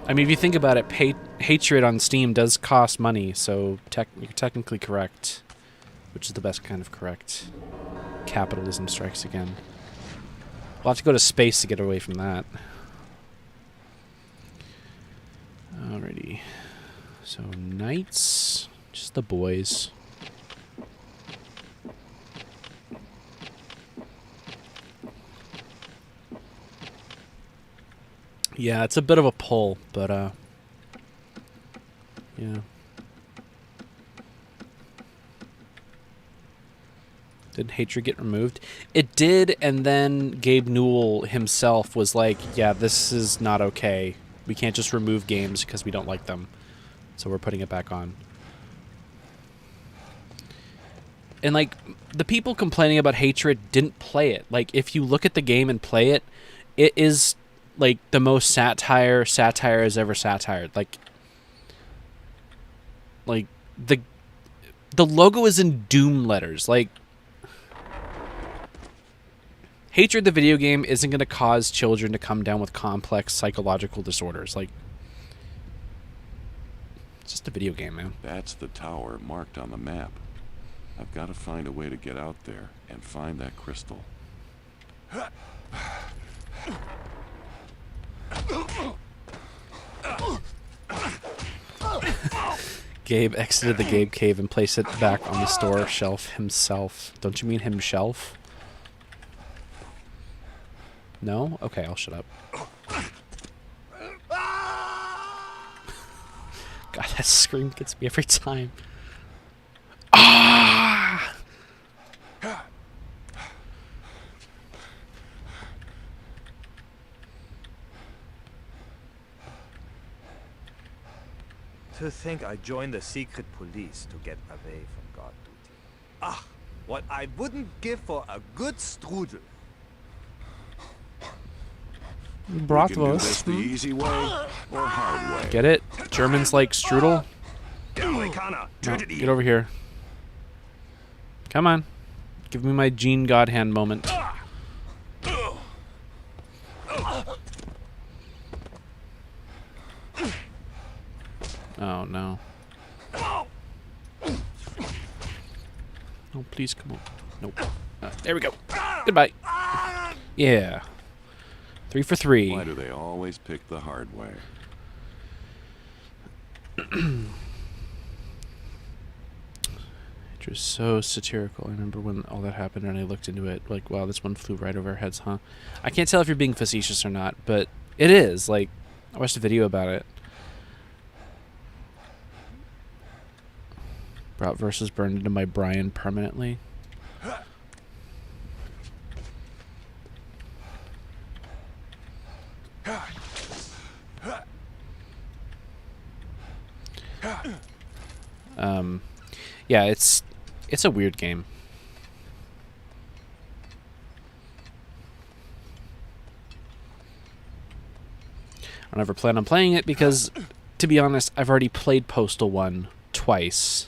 I mean, if you think about it, hatred on Steam does cost money, so you're technically correct, which is the best kind of correct. Capitalism strikes again. We'll have to go to space to get away from that. Alrighty. So, knights. Just the boys. Yeah, it's a bit of a pull, but, yeah. Did hatred get removed? It did, and then Gabe Newell himself was like, yeah, this is not okay. We can't just remove games because we don't like them. So we're putting it back on. And, like, the people complaining about hatred didn't play it. Like, if you look at the game and play it, it is, like, the most satire has ever satired. Like the logo is in Doom letters. Like, hatred, the video game, isn't going to cause children to come down with complex psychological disorders. Like, It's just a video game, man. That's the tower marked on the map. I've got to find a way to get out there and find that crystal. Gabe exited the Gabe cave and placed it back on the store shelf himself. Don't you mean himself? No? Okay, I'll shut up. God, that scream gets me every time. Ah! To think I joined the secret police to get away from guard duty. Ah, what I wouldn't give for a good strudel. We can do this Bratwurst. the easy way or hard way. Get it? Germans like strudel? Amerikaner, No, tötet ihn! get over here. Come on. Give me my Gene Godhand moment. Oh, no. Oh, please, come on. Nope. There we go. Goodbye. Yeah. 3 for 3. Why do they always pick the hard way? It was so satirical. I remember when all that happened and I looked into it, like, wow, this one flew right over our heads, huh? I can't tell if you're being facetious or not, but it is. Like, I watched a video about it. Bratwurst is burned into my Brian permanently. Yeah, it's a weird game. I don't ever plan on playing it because, to be honest, I've already played Postal 1 twice.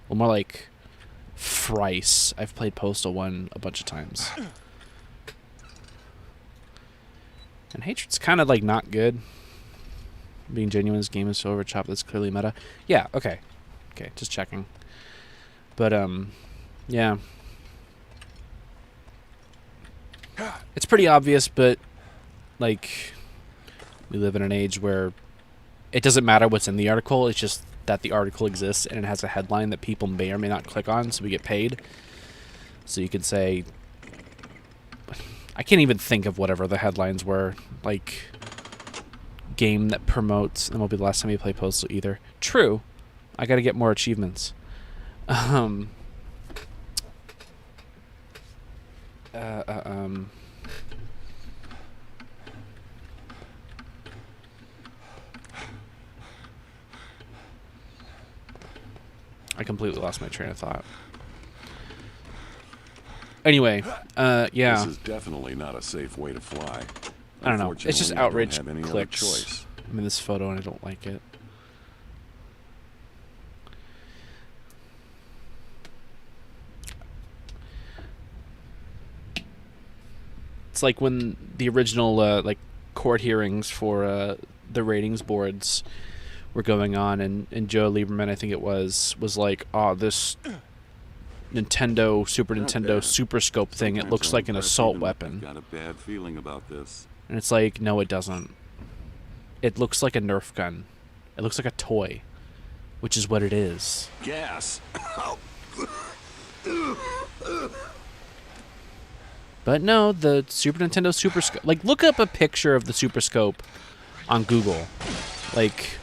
Well, more like thrice. I've played Postal 1 a bunch of times. And Hatred's kind of like not good. Being genuine, this game is so overchopped that's clearly meta. Yeah, okay. Okay, just checking. But, yeah. It's pretty obvious, but, like, we live in an age where it doesn't matter what's in the article, it's just that the article exists and it has a headline that people may or may not click on, so we get paid. So you could say... I can't even think of whatever the headlines were. Like, game that promotes... And won't be the last time you play Postal either. True. I gotta get more achievements. I completely lost my train of thought. Anyway, yeah. This is definitely not a safe way to fly. I don't know. It's just Unfortunately, I don't outrage have any other clicks. choice. I'm in this photo and I don't like it. It's like when the original like court hearings for the ratings boards were going on, and Joe Lieberman, I think it was like, oh, this Super Nintendo Super Scope thing, it looks like an assault weapon. Got a bad feeling about this. And it's like, no, it doesn't. It looks like a Nerf gun. It looks like a toy, which is what it is. Gas. But no, the Super Nintendo Super Scope... Like, look up a picture of the Super Scope on Google. Like...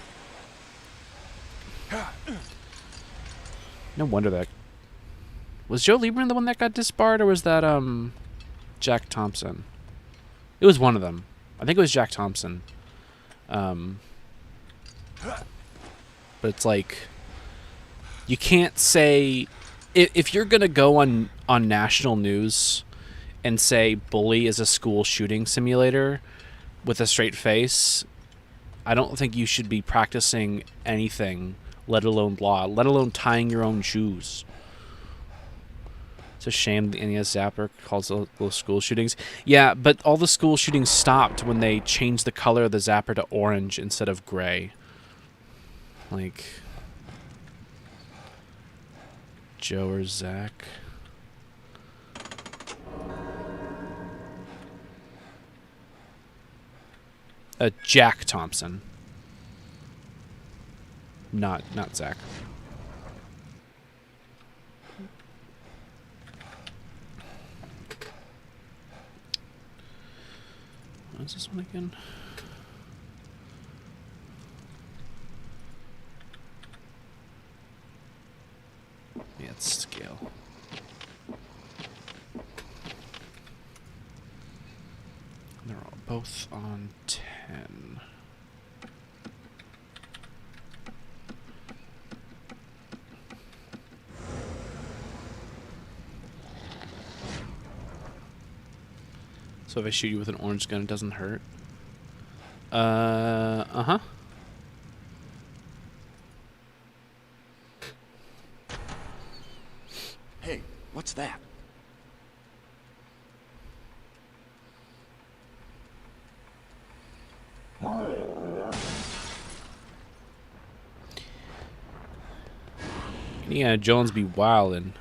No wonder that... Was Joe Lieberman the one that got disbarred, or was that, Jack Thompson? It was one of them. I think it was Jack Thompson. But it's like... You can't say... If you're gonna go on national news... and say Bully is a school shooting simulator with a straight face, I don't think you should be practicing anything, let alone law, let alone tying your own shoes. It's a shame the NES Zapper calls those school shootings. Yeah, but all the school shootings stopped when they changed the color of the Zapper to orange instead of gray. Like Joe or Zach. Jack Thompson. Not Zach. What is this one again? Yeah, it's scale. They're all both on 10. So if I shoot you with an orange gun, it doesn't hurt? Uh-huh. Hey, what's that? Yeah, Jones be wildin'.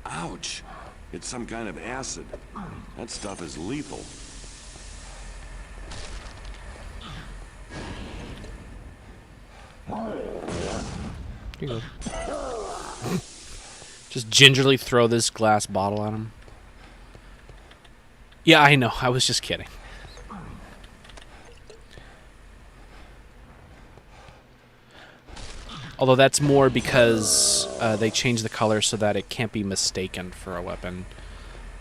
Ouch! It's some kind of acid. That stuff is lethal. Here you go. Just gingerly throw this glass bottle at him. Yeah, I know. I was just kidding. Although that's more because they changed the color so that it can't be mistaken for a weapon.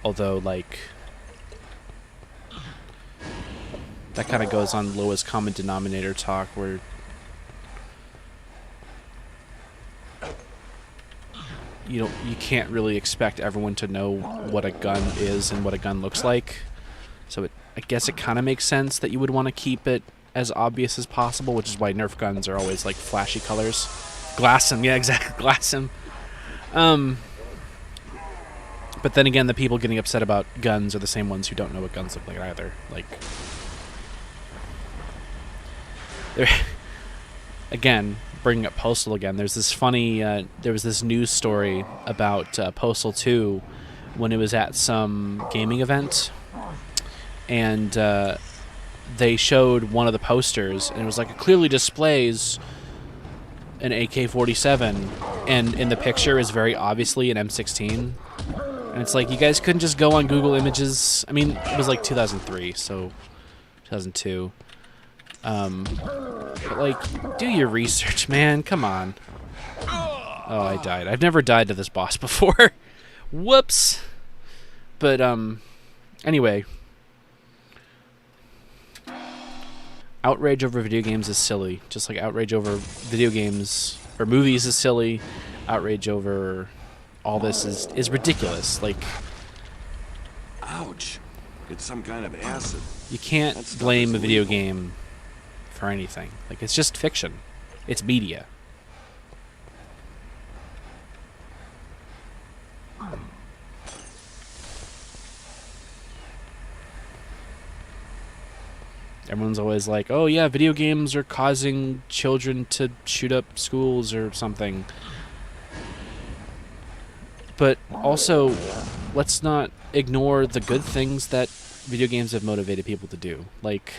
Although, like, that kind of goes on lowest common denominator talk, where you can't really expect everyone to know what a gun is and what a gun looks like. So I guess it kind of makes sense that you would want to keep it as obvious as possible, which is why Nerf guns are always like flashy colors. Glass 'em, yeah, exactly, glass 'em. But then again, the people getting upset about guns are the same ones who don't know what guns look like either. Like, again, bringing up Postal again, there's this funny, there was this news story about Postal 2 when it was at some gaming event, and they showed one of the posters, and it was like, it clearly displays an AK-47, and in the picture is very obviously an M16. And it's like, you guys couldn't just go on Google Images. I mean, it was like 2003, so 2002. But like, do your research, man. Come on. Oh, I died. I've never died to this boss before. Whoops. But anyway, outrage over video games is silly. Just like outrage over video games or movies is silly. Outrage over all this is ridiculous. Like, ouch! It's some kind of acid. You can't blame a video game for anything. Like, it's just fiction. It's media. Everyone's always like, oh yeah, video games are causing children to shoot up schools or something. But also, let's not ignore the good things that video games have motivated people to do. Like,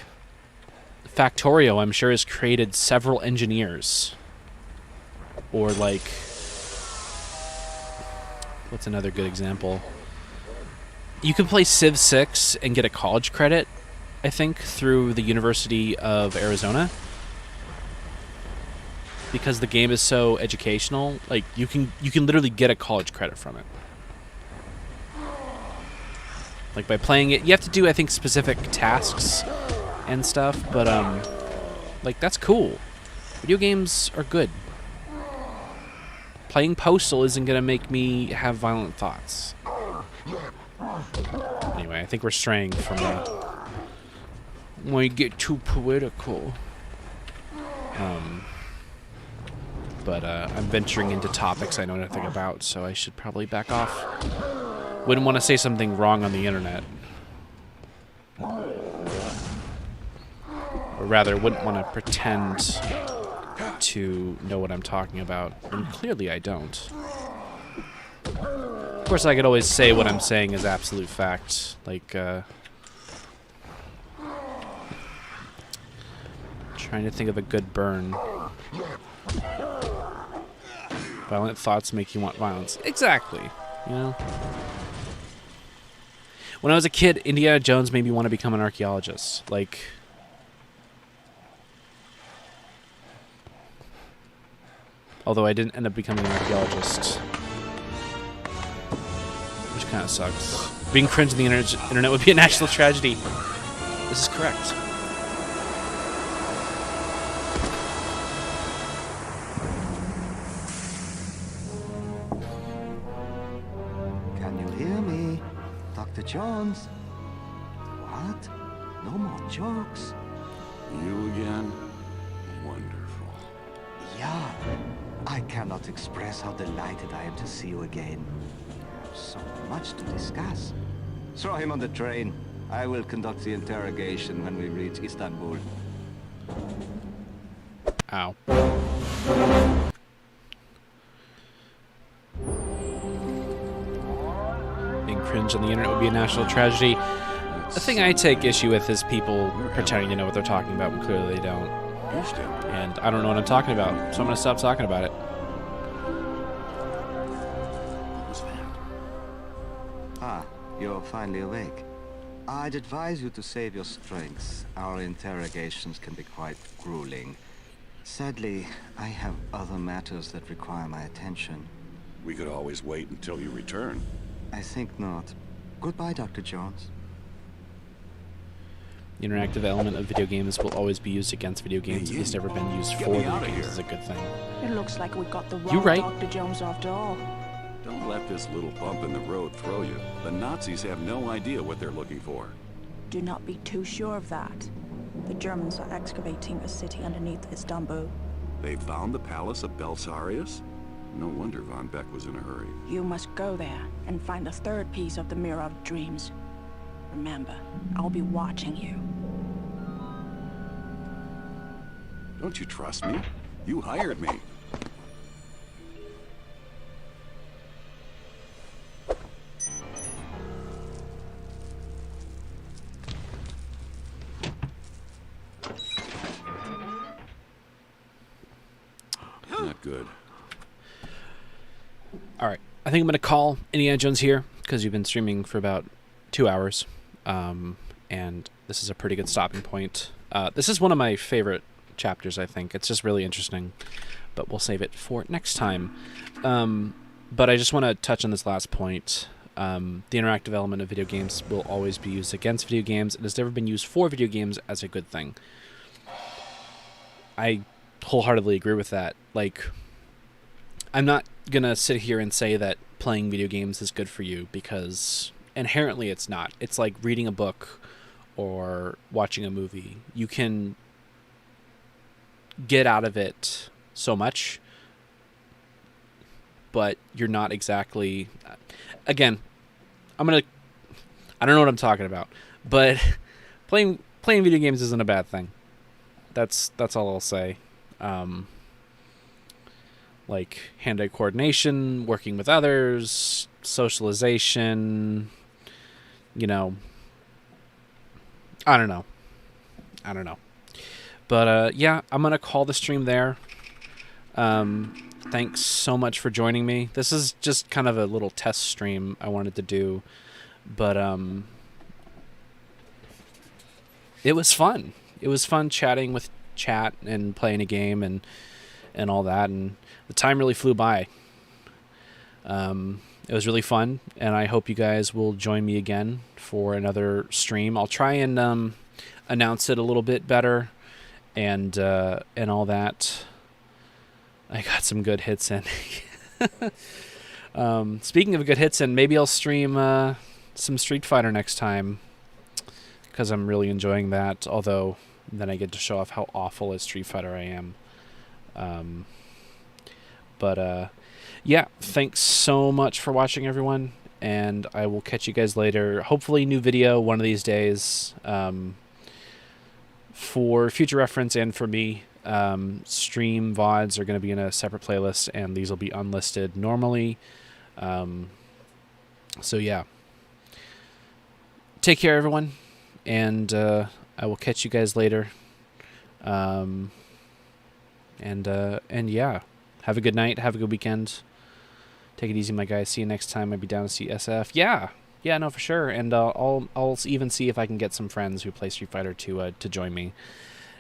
Factorio, I'm sure, has created several engineers. Or like, what's another good example? You can play Civ 6 and get a college credit, I think, through the University of Arizona. Because the game is so educational, like, you can literally get a college credit from it. Like, by playing it, you have to do, I think, specific tasks and stuff, but like, that's cool. Video games are good. Playing Postal isn't gonna make me have violent thoughts. Anyway, I think we're straying from that. When we get too political. But I'm venturing into topics I know nothing about, so I should probably back off. Wouldn't want to say something wrong on the internet. Or rather, wouldn't want to pretend to know what I'm talking about, and clearly I don't. Of course, I could always say what I'm saying is absolute fact, like, trying to think of a good burn. Violent thoughts make you want violence. Exactly, you know? When I was a kid, Indiana Jones made me want to become an archaeologist. Like, although I didn't end up becoming an archaeologist, which kind of sucks. Being cringe on the internet would be a national tragedy. This is correct. Can you hear me? Dr. Jones? What? No more jokes? You again? Wonderful. Yeah. I cannot express how delighted I am to see you again. So much to discuss. Throw him on the train. I will conduct the interrogation when we reach Istanbul. Ow. Being cringe on the internet would be a national tragedy. The thing I take issue with is people pretending to know what they're talking about when clearly they don't. And I don't know what I'm talking about, so I'm going to stop talking about it. What was that? Ah, you're finally awake. I'd advise you to save your strength. Our interrogations can be quite grueling. Sadly, I have other matters that require my attention. We could always wait until you return. I think not. Goodbye, Dr. Jones. The interactive element of video games will always be used against video games. It's never been used for video games. Is a good thing. It looks like we got the You wrong right. Dr. Jones after all. Don't let this little bump in the road throw you. The Nazis have no idea what they're looking for. Do not be too sure of that. The Germans are excavating a city underneath Istanbul. They found the palace of Belisarius? No wonder Von Beck was in a hurry. You must go there and find the third piece of the Mirror of Dreams. Remember, I'll be watching you. Don't you trust me? You hired me. Not good. Alright, I think I'm going to call Indiana Jones here, because you've been streaming for about 2 hours. And this is a pretty good stopping point. This is one of my favorite chapters, I think. It's just really interesting, but we'll save it for next time. But I just want to touch on this last point. The interactive element of video games will always be used against video games. It has never been used for video games as a good thing. I wholeheartedly agree with that. Like, I'm not going to sit here and say that playing video games is good for you, because inherently it's not. It's like reading a book or watching a movie. You can get out of it so much, but you're not exactly... Again, I don't know what I'm talking about, but playing video games isn't a bad thing. That's all I'll say. Like hand-eye coordination, working with others, socialization, you know, I don't know. But yeah, I'm going to call the stream there. Thanks so much for joining me. This is just kind of a little test stream I wanted to do, but it was fun. It was fun chatting with chat and playing a game and all that, and the time really flew by. It was really fun, and I hope you guys will join me again for another stream. I'll try and announce it a little bit better and all that. I got some good hits in. Speaking of good hits in, maybe I'll stream some Street Fighter next time, because I'm really enjoying that, although then I get to show off how awful at Street Fighter I am. Yeah, thanks so much for watching, everyone, and I will catch you guys later. Hopefully new video one of these days. for future reference and for me, stream VODs are going to be in a separate playlist, and these will be unlisted normally. So yeah. Take care, everyone, and I will catch you guys later. And yeah, have a good night. Have a good weekend. Take it easy, my guys. See you next time. I'll be down to see SF. Yeah, no, for sure. And I'll even see if I can get some friends who play Street Fighter to join me.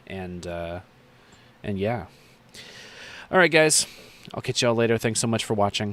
And yeah. All right, guys. I'll catch y'all later. Thanks so much for watching.